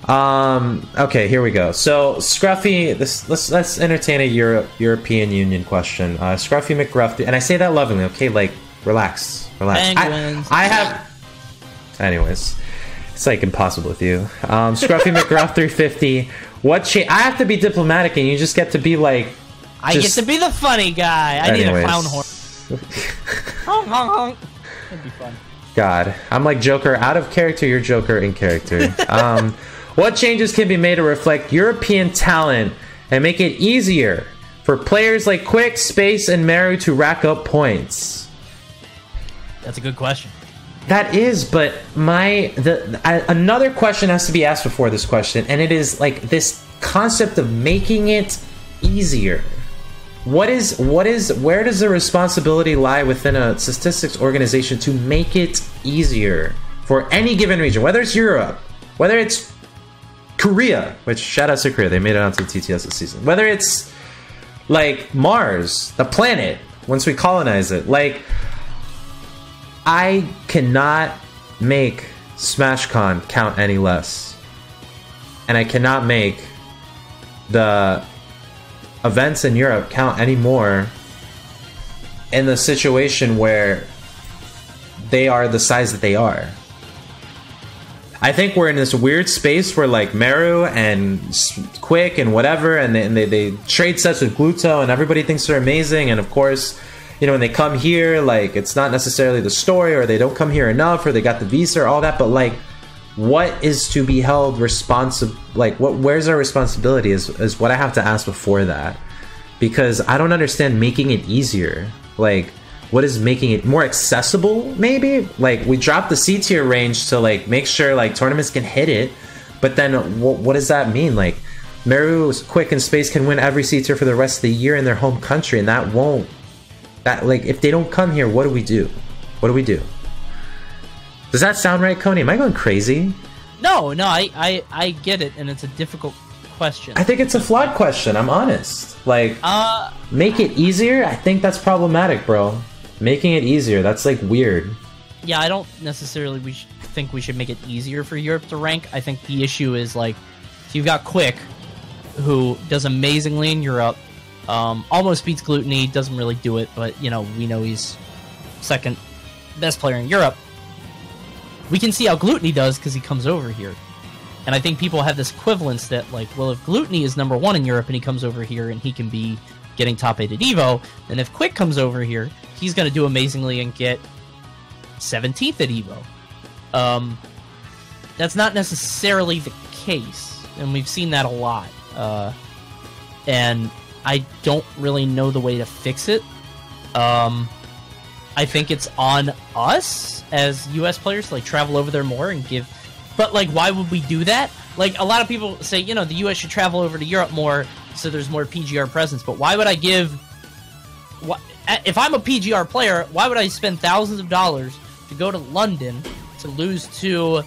Okay, here we go. So Scruffy, let's entertain a European Union question. Scruffy McGruff, and I say that lovingly, okay? Like, relax. I have. Anyways, it's like impossible with you. Scruffy McGruff 350. I have to be diplomatic, and you just get to be like. I get to be the funny guy. I need a clown horn. Honk, honk, honk. That'd be fun. God, I'm like Joker out of character. You're Joker in character. What changes can be made to reflect European talent and make it easier for players like Quick, Space, and Maru to rack up points? That's a good question. That is, but another question has to be asked before this question, and it is like this concept of making it easier. Where does the responsibility lie within a statistics organization to make it easier for any given region, whether it's Europe, whether it's Korea, which shout out to Korea, they made it onto the TTS this season, whether it's like Mars, the planet, once we colonize it. Like, I cannot make SmashCon count any less, and I cannot make the events in Europe count anymore in the situation where they are the size that they are. I think we're in this weird space where like Maru and Quick and whatever, and they trade sets with Gluto, and everybody thinks they're amazing. And of course, you know, when they come here, like, it's not necessarily the story, or they don't come here enough, or they got the visa or all that. But like, what is to be held responsible? Like, where's our responsibility is what I have to ask before that, because I don't understand making it easier. Like, what is making it more accessible? Maybe like we dropped the C tier range to like make sure like tournaments can hit it, but then what does that mean? Like, Maru, Quick, and Space can win every C tier for the rest of the year in their home country, and that like, if they don't come here, what do we do? What do we do? Does that sound right, Coney? Am I going crazy? No, I get it, and it's a difficult question. I think it's a flawed question. I'm honest. Like, make it easier? I think that's problematic, bro. Making it easier, that's like weird. Yeah, I don't necessarily think we should make it easier for Europe to rank. I think the issue is like, so you've got Quick, who does amazingly in Europe, almost beats Gluttony, doesn't really do it, but you know, we know he's second best player in Europe. We can see how Gluttony does because he comes over here. And I think people have this equivalence that, like, well, if Gluttony is number 1 in Europe and he comes over here and he can be getting top 8 at EVO, then if Quick comes over here, he's going to do amazingly and get 17th at EVO. That's not necessarily the case, and we've seen that a lot. And I don't really know the way to fix it. I think it's on us as US players to like travel over there more and give. But like, why would we do that? Like, a lot of people say, you know, the US should travel over to Europe more so there's more PGR presence. But why would I give? If I'm a PGR player, why would I spend thousands of dollars to go to London to lose to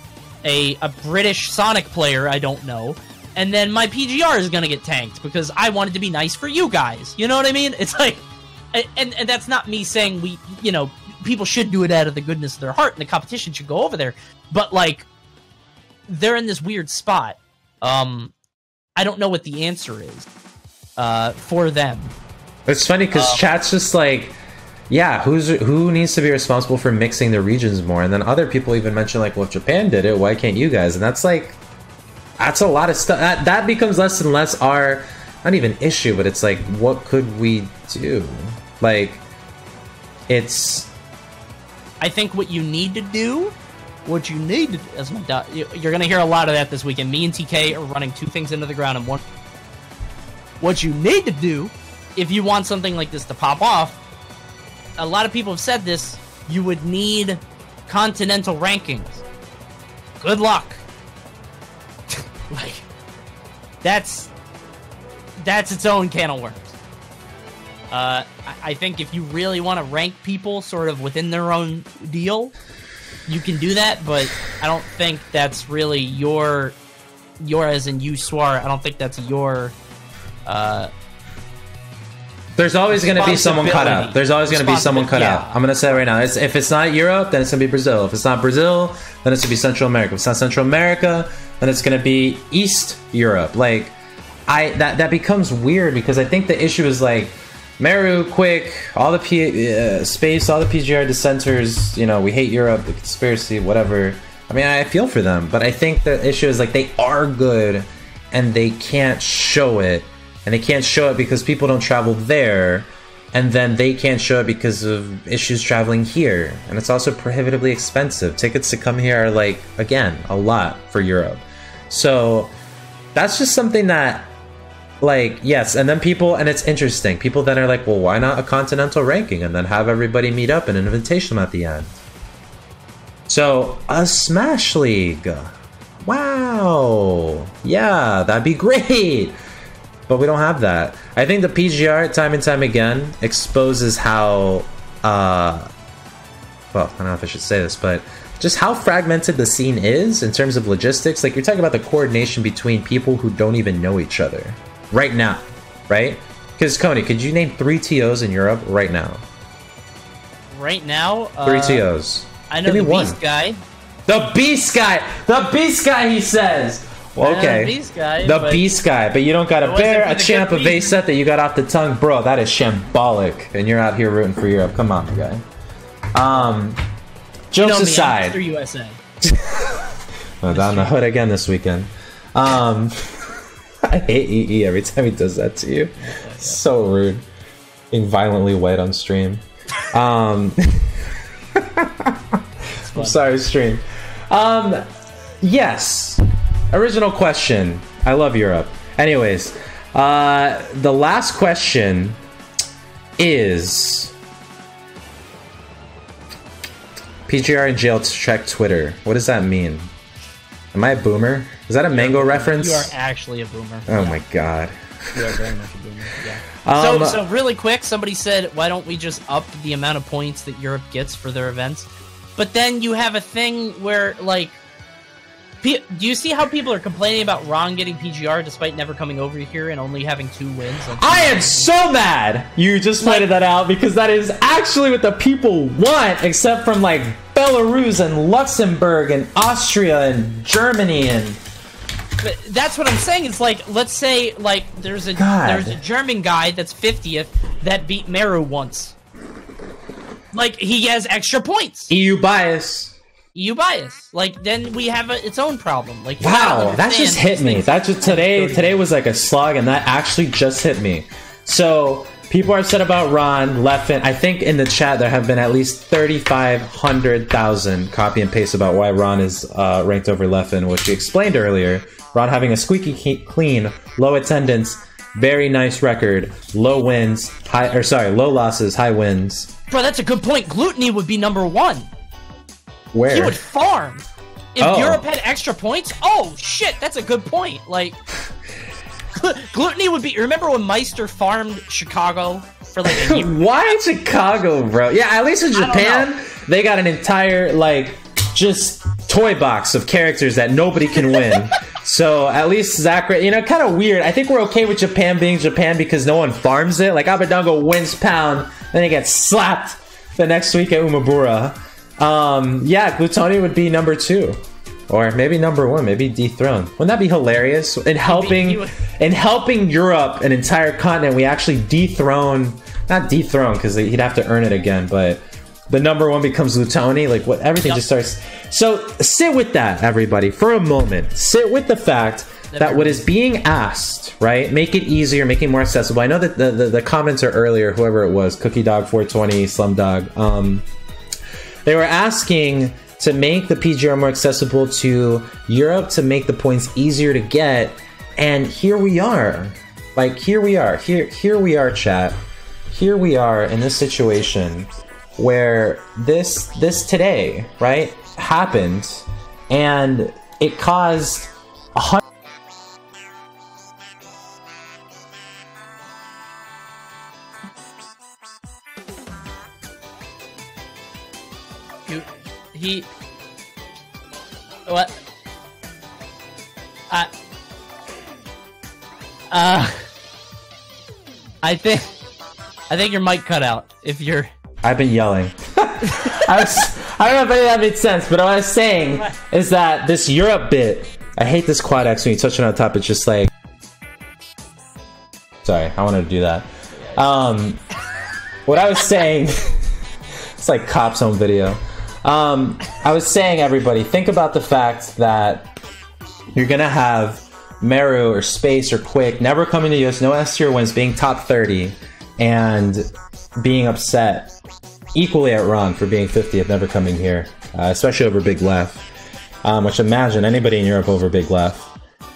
a British Sonic player I don't know, and then my PGR is gonna get tanked because I wanted to be nice for you guys? You know what I mean? It's like. And that's not me saying people should do it out of the goodness of their heart and the competition should go over there. But, like, they're in this weird spot. I don't know what the answer is for them. It's funny because chat's just like, yeah, who needs to be responsible for mixing the regions more? And then other people even mention, like, well, if Japan did it, why can't you guys? And that's like, that's a lot of stuff. That becomes less and less our, not even issue, but it's like, what could we do? Like, it's... I think what you need to do, as my you're going to hear a lot of that this weekend. Me and TK are running 2 things into the ground and one. What you need to do, if you want something like this to pop off, a lot of people have said this, you would need continental rankings. Good luck. Like, that's its own can of worms. I think if you really want to rank people sort of within their own deal, you can do that, but I don't think that's really your as in you, suar. I don't think that's your there's always going to be someone cut out. There's always going to be someone cut out. I'm going to say it right now. If it's not Europe, then it's going to be Brazil. If it's not Brazil, then it's going to be Central America. If it's not Central America, then it's going to be East Europe. Like, that becomes weird because I think the issue is like Maru, Quick, all the Space, all the PGR dissenters, you know, we hate Europe, the conspiracy, whatever. I mean, I feel for them, but I think the issue is like they are good and they can't show it, and they can't show it because people don't travel there, and then they can't show it because of issues traveling here, and it's also prohibitively expensive. Tickets to come here are like, again, a lot for Europe. So that's just something that, like, yes, and then people, and it's interesting, people then are like, well, why not a continental ranking and then have everybody meet up in an invitational at the end? So a Smash League, wow, yeah, that'd be great, but we don't have that. I think the PGR time and time again exposes how well, I don't know if I should say this, but just how fragmented the scene is in terms of logistics. Like, you're talking about the coordination between people who don't even know each other right now, right? Because Coney, could you name 3 TOs in Europe right now? Right now? 3 TOs. I know the Beast guy. The Beast guy! The Beast guy, he says! Well, okay. The Beast guy. The Beast guy, but you don't got a bear, a champ, a base set that you got off the tongue. Bro, that is shambolic. And you're out here rooting for Europe. Come on, guy. Jokes aside. I'm Mr. USA. Well, down the hood again this weekend. I hate EE every time he does that to you. So rude. Being violently wet on stream. I'm sorry, stream. Yes. Original question. I love Europe. Anyways, the last question is... PGR in jail to check Twitter. What does that mean? Am I a boomer? Is that a Mango reference? You are actually a boomer. Oh my god. You are very much a boomer, yeah. So really quick, somebody said, why don't we just up the amount of points that Europe gets for their events? But then you have a thing where, like... Do you see how people are complaining about Ron getting PGR despite never coming over here and only having 2 wins? I am so mad you just pointed that out, because that is actually what the people want, except from like Belarus and Luxembourg and Austria and Germany and... But that's what I'm saying. It's like, let's say like there's a German guy that's 50th that beat Meru once. Like, he has extra points. EU bias. EU bias. Like, then we have its own problem. Like, wow, that just hit me. That just today was like a slug, and that actually just hit me. So people are upset about Ron, Leffen. I think in the chat there have been at least 3,500,000 copy and paste about why Ron is ranked over Leffen, which we explained earlier. Ron having a squeaky clean, low attendance, very nice record, low wins, low losses, high wins. Bro, that's a good point. Gluttony would be number 1. Where? He would farm. If Europe had extra points, oh shit, that's a good point. Like, Gluttony would be... Remember when Meister farmed Chicago for like a year? Why Chicago, bro? Yeah, at least in Japan, they got an entire, like, just toy box of characters that nobody can win. So at least Zachary, you know, kind of weird. I think we're okay with Japan being Japan because no one farms it. Like, Abadango wins pound, then he gets slapped the next week at Umabura. Yeah, Gluttony would be number 2. Or maybe number 1, maybe dethroned. Wouldn't that be hilarious? In helping Europe, an entire continent, we actually not dethrone, because he'd have to earn it again, but the number 1 becomes Gluttony. Like, what? Everything just starts. So sit with that, everybody, for a moment. Sit with the fact that what is being asked, right? Make it easier, make it more accessible. I know that the commenter earlier, whoever it was, Cookie Dog 420, Slumdog, they were asking to make the PGR more accessible to Europe, to make the points easier to get, and here we are. Like, here we are, chat. Here we are in this situation where this today, right, happened, and it caused 100. What? I think your mic cut out. If you're... I've been yelling. I don't know if any of that made sense, but what I was saying is that this Europe bit, I hate this quad X when you touch it on top, it's just like... Sorry, I wanted to do that. What I was saying... It's like Cop's home video. I was saying, everybody, think about the fact that you're gonna have Meru or Space or Quick never coming to US, no S tier wins, being top 30, and being upset equally at Ron for being 50th, never coming here, especially over Big Left. Which imagine anybody in Europe over Big Left,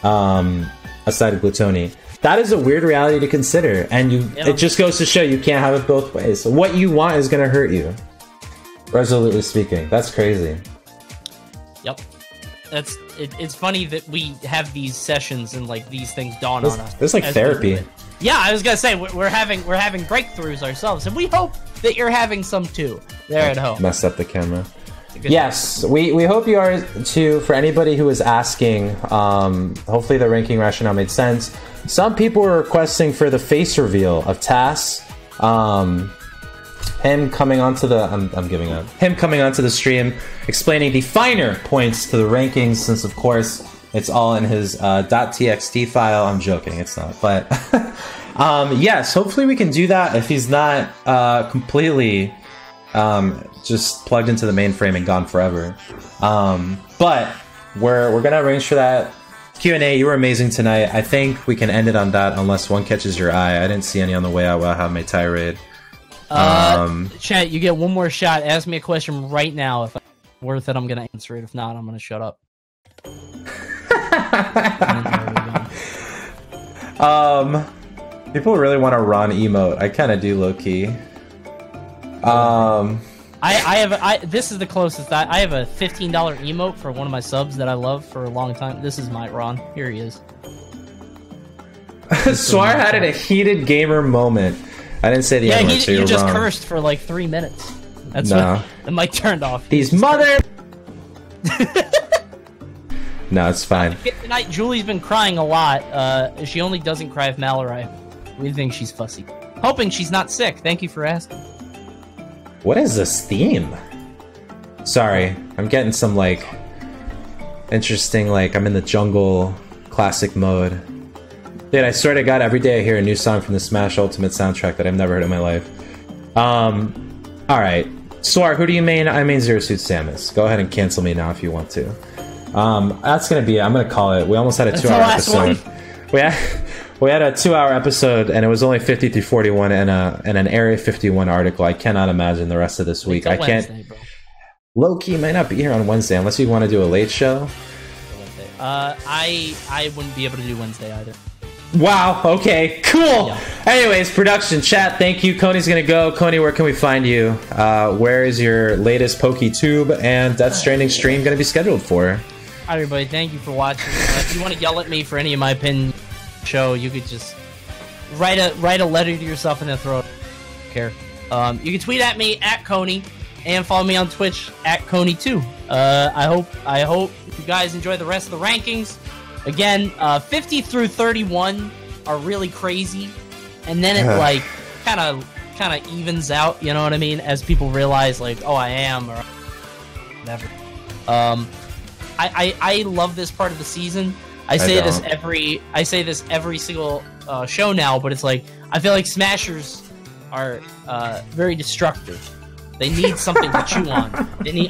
aside of Glutoni. That is a weird reality to consider, and it just goes to show you can't have it both ways. What you want is going to hurt you, resolutely speaking. That's crazy. Yep. It's funny that we have these sessions and like these things dawn on us. It's like therapy. Yeah, I was gonna say we're having breakthroughs ourselves, and we hope that you're having some too there at home. Messed up the camera. Yes, we hope you are too. For anybody who is asking, hopefully the ranking rationale made sense. Some people were requesting for the face reveal of Tass. Him coming onto the I'm giving up. Him coming onto the stream, explaining the finer points to the rankings, since of course it's all in his .txt file. I'm joking, it's not. But yes, hopefully we can do that if he's not completely just plugged into the mainframe and gone forever. But we're gonna arrange for that. Q&A, you were amazing tonight. I think we can end it on that unless one catches your eye. I didn't see any on the way out while I have my tirade. Chat, you get one more shot. Ask me a question right now. If it's worth it, I'm gonna answer it. If not, I'm gonna shut up. People really want a Ron emote. I kind of do, low key. This is the closest. I have a $15 emote for one of my subs that I love for a long time. This is my Ron. Here he is. Suar had a heated gamer moment. I didn't say the N word, so you're just wrong. cursed for like 3 minutes. That's when the mic turned off. These mother. No, it's fine. Tonight, Julie's been crying a lot. She only doesn't cry if Malarai. We think she's fussy. Hoping she's not sick. Thank you for asking. What is this theme? Sorry, I'm getting some like interesting, like I'm in the jungle classic mode. Dude, I swear to God, every day I hear a new song from the Smash Ultimate soundtrack that I've never heard in my life. Alright. Suar, who do you main? I main Zero Suit Samus. Go ahead and cancel me now if you want to. That's gonna be it. I'm gonna call it. We almost had a 2-hour episode. We had a 2-hour episode, and it was only 50 through 41 and an Area 51 article. I cannot imagine the rest of this week. I can't. Low-key might not be here on Wednesday unless you want to do a late show. I wouldn't be able to do Wednesday either. Wow, okay, cool. Yeah. Anyways, production chat, thank you. Coney's gonna go. Coney, where can we find you? Where is your latest PokeTube and Death Stranding stream gonna be scheduled for? Hi, everybody. Thank you for watching. If you want to yell at me for any of my opinions show, you could just write a letter to yourself and then throw it. Care. You can tweet at me at Coney and follow me on Twitch at Coney2. I hope you guys enjoy the rest of the rankings. Again, 50 through 31 are really crazy, and then it like kind of evens out. You know what I mean? As people realize, like, oh, I am or whatever. I love this part of the season. I say this every single show now, but it's like I feel like Smashers are very destructive. They need something to chew on.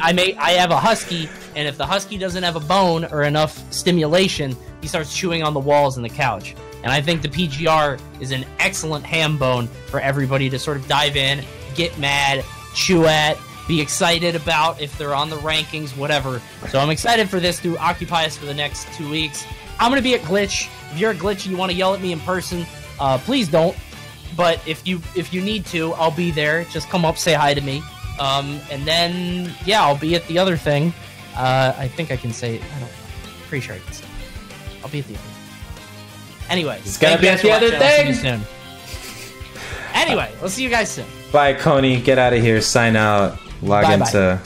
I have a husky, and if the husky doesn't have a bone or enough stimulation, he starts chewing on the walls and the couch. And I think the PGR is an excellent ham bone for everybody to sort of dive in, get mad, chew at, be excited about if they're on the rankings, whatever. So I'm excited for this to occupy us for the next 2 weeks. I'm going to be at Glitch. If you're a Glitch and you want to yell at me in person, please don't. But if you need to, I'll be there. Just come up, say hi to me. And then, yeah, I'll be at the other thing. I think I can say it. Pretty sure I can say it. I'll be at the other thing. Anyway. It's gonna be at the other thing! I'll see you soon. Anyway, we'll see you guys soon. Bye, Coney. Get out of here. Sign out. Log into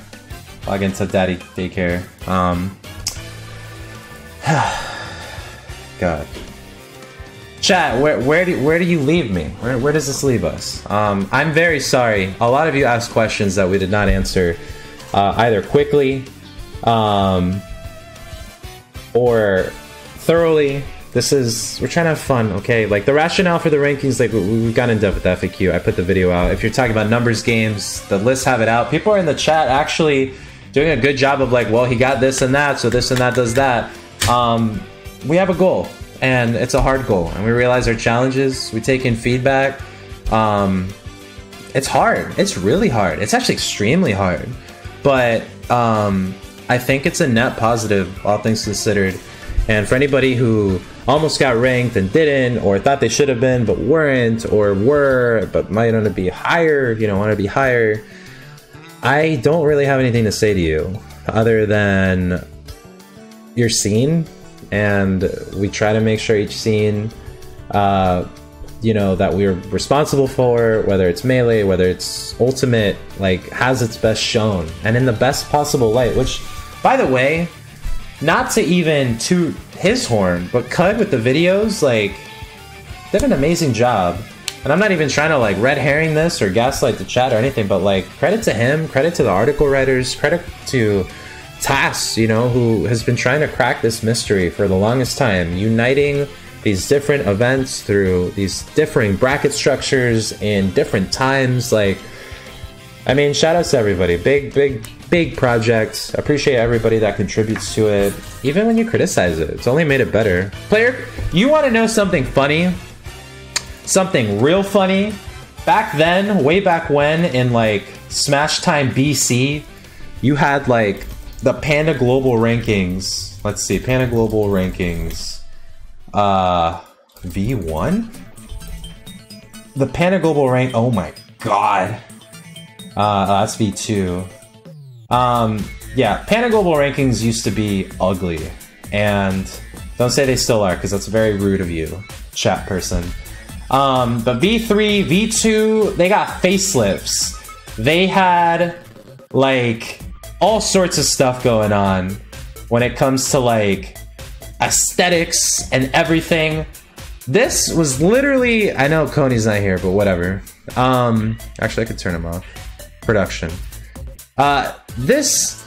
Daddy Daycare. God. Chat, where do you leave me? Where does this leave us? I'm very sorry. A lot of you asked questions that we did not answer either quickly or thoroughly. We're trying to have fun, okay? Like the rationale for the rankings, like we've gone in depth with FAQ. I put the video out. If you're talking about numbers games, the lists have it out. People are in the chat actually doing a good job of like, well, he got this and that, so this and that does that. We have a goal. and it's a hard goal, and we realize our challenges, we take in feedback. It's hard. It's really hard. It's actually extremely hard, but I think it's a net positive, all things considered. And for anybody who almost got ranked and didn't, or thought they should have been but weren't, or were but might want to be higher, want to be higher, I don't really have anything to say to you other than you're seen, and we try to make sure each scene that we're responsible for, whether it's melee, whether it's ultimate, like, has its best shown and in the best possible light. Which, by the way, not to even toot his horn, but Cud with the videos, like, did an amazing job. And I'm not even trying to, like, red herring this or gaslight the chat or anything, but, like, credit to him, credit to the article writers, credit to Tass, who has been trying to crack this mystery for the longest time, uniting these different events through these differing bracket structures in different times. Like, I mean, shout outs to everybody. Big project. Appreciate everybody that contributes to it. Even when you criticize it, it's only made it better. Player, you want to know something funny? Something real funny? Back then, way back when, in like Smash Time BC, you had like the Panda Global rankings. Let's see, Panda Global rankings. V1? The Panda Global rank, oh my god. That's V2. Yeah, Panda Global rankings used to be ugly. And don't say they still are, because that's very rude of you, chat person. But V3, V2, they got facelifts. They had, like, all sorts of stuff going on when it comes to, like, aesthetics and everything. This was literally, I know Coney's not here, but whatever. Actually, I could turn him off. Production. This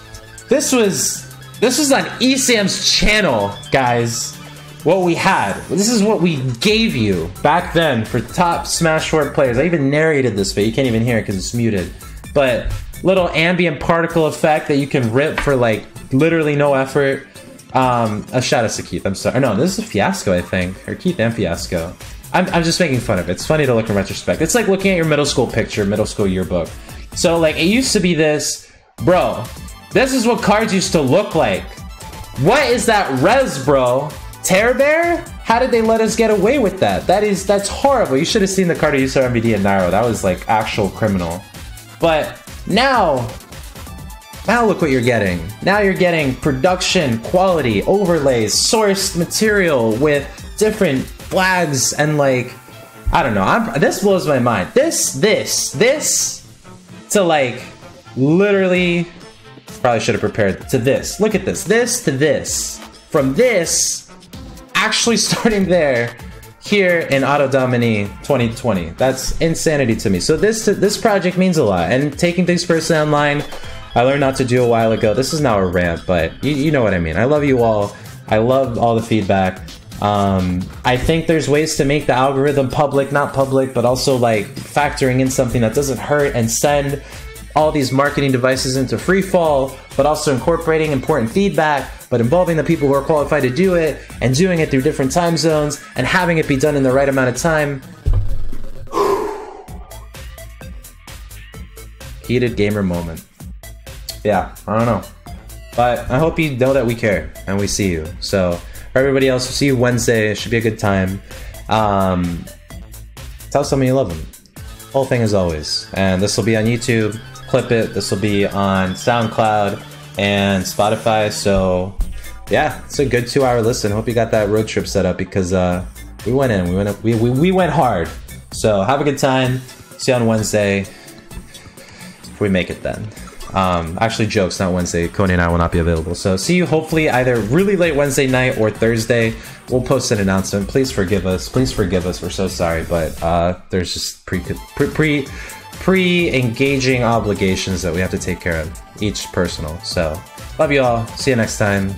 was on ESAM's channel, guys. What we had. This is what we gave you back then for top Smash 4 players. I even narrated this, but you can't even hear it because it's muted. But little ambient particle effect that you can rip for like literally no effort. A shout out to Keith. I'm sorry. No, this is Fiasco, I think, or Keith and Fiasco. I'm just making fun of it. It's funny to look in retrospect. It's like looking at your middle school picture, middle school yearbook. So like it used to be this, bro. This is what cards used to look like. What is that res, bro? Terror Bear? How did they let us get away with that? That's horrible. You should have seen the card of User MVD and Nairo. That was like actual criminal. But now look what you're getting. Now you're getting production, quality, overlays, sourced material with different flags and like, I don't know. This blows my mind. This to like literally, probably should have prepared to this. Look at this. This to this. From this, actually starting there, here in Auto Domini 2020. That's insanity to me. So this project means a lot. And taking things personally online, I learned not to do a while ago. This is now a rant, but you know what I mean. I love you all. I love all the feedback. I think there's ways to make the algorithm public, not public, but also like factoring in something that doesn't hurt and send all these marketing devices into free fall, but also incorporating important feedback, but involving the people who are qualified to do it and doing it through different time zones and having it be done in the right amount of time. Heated gamer moment. Yeah, I don't know. But I hope you know that we care and we see you. So for everybody else, we'll see you Wednesday. It should be a good time. Tell someone you love them. Whole thing as always. And this will be on YouTube. Clip it. This will be on SoundCloud and Spotify. So yeah, it's a good 2-hour listen. Hope you got that road trip set up because we went in. We went hard. So have a good time. See you on Wednesday. If we make it then. Actually, jokes, not Wednesday. Coney and I will not be available. So see you hopefully either really late Wednesday night or Thursday. We'll post an announcement. Please forgive us. Please forgive us. We're so sorry, but there's just pre-engaging obligations that we have to take care of, each personal. So love you all. See you next time.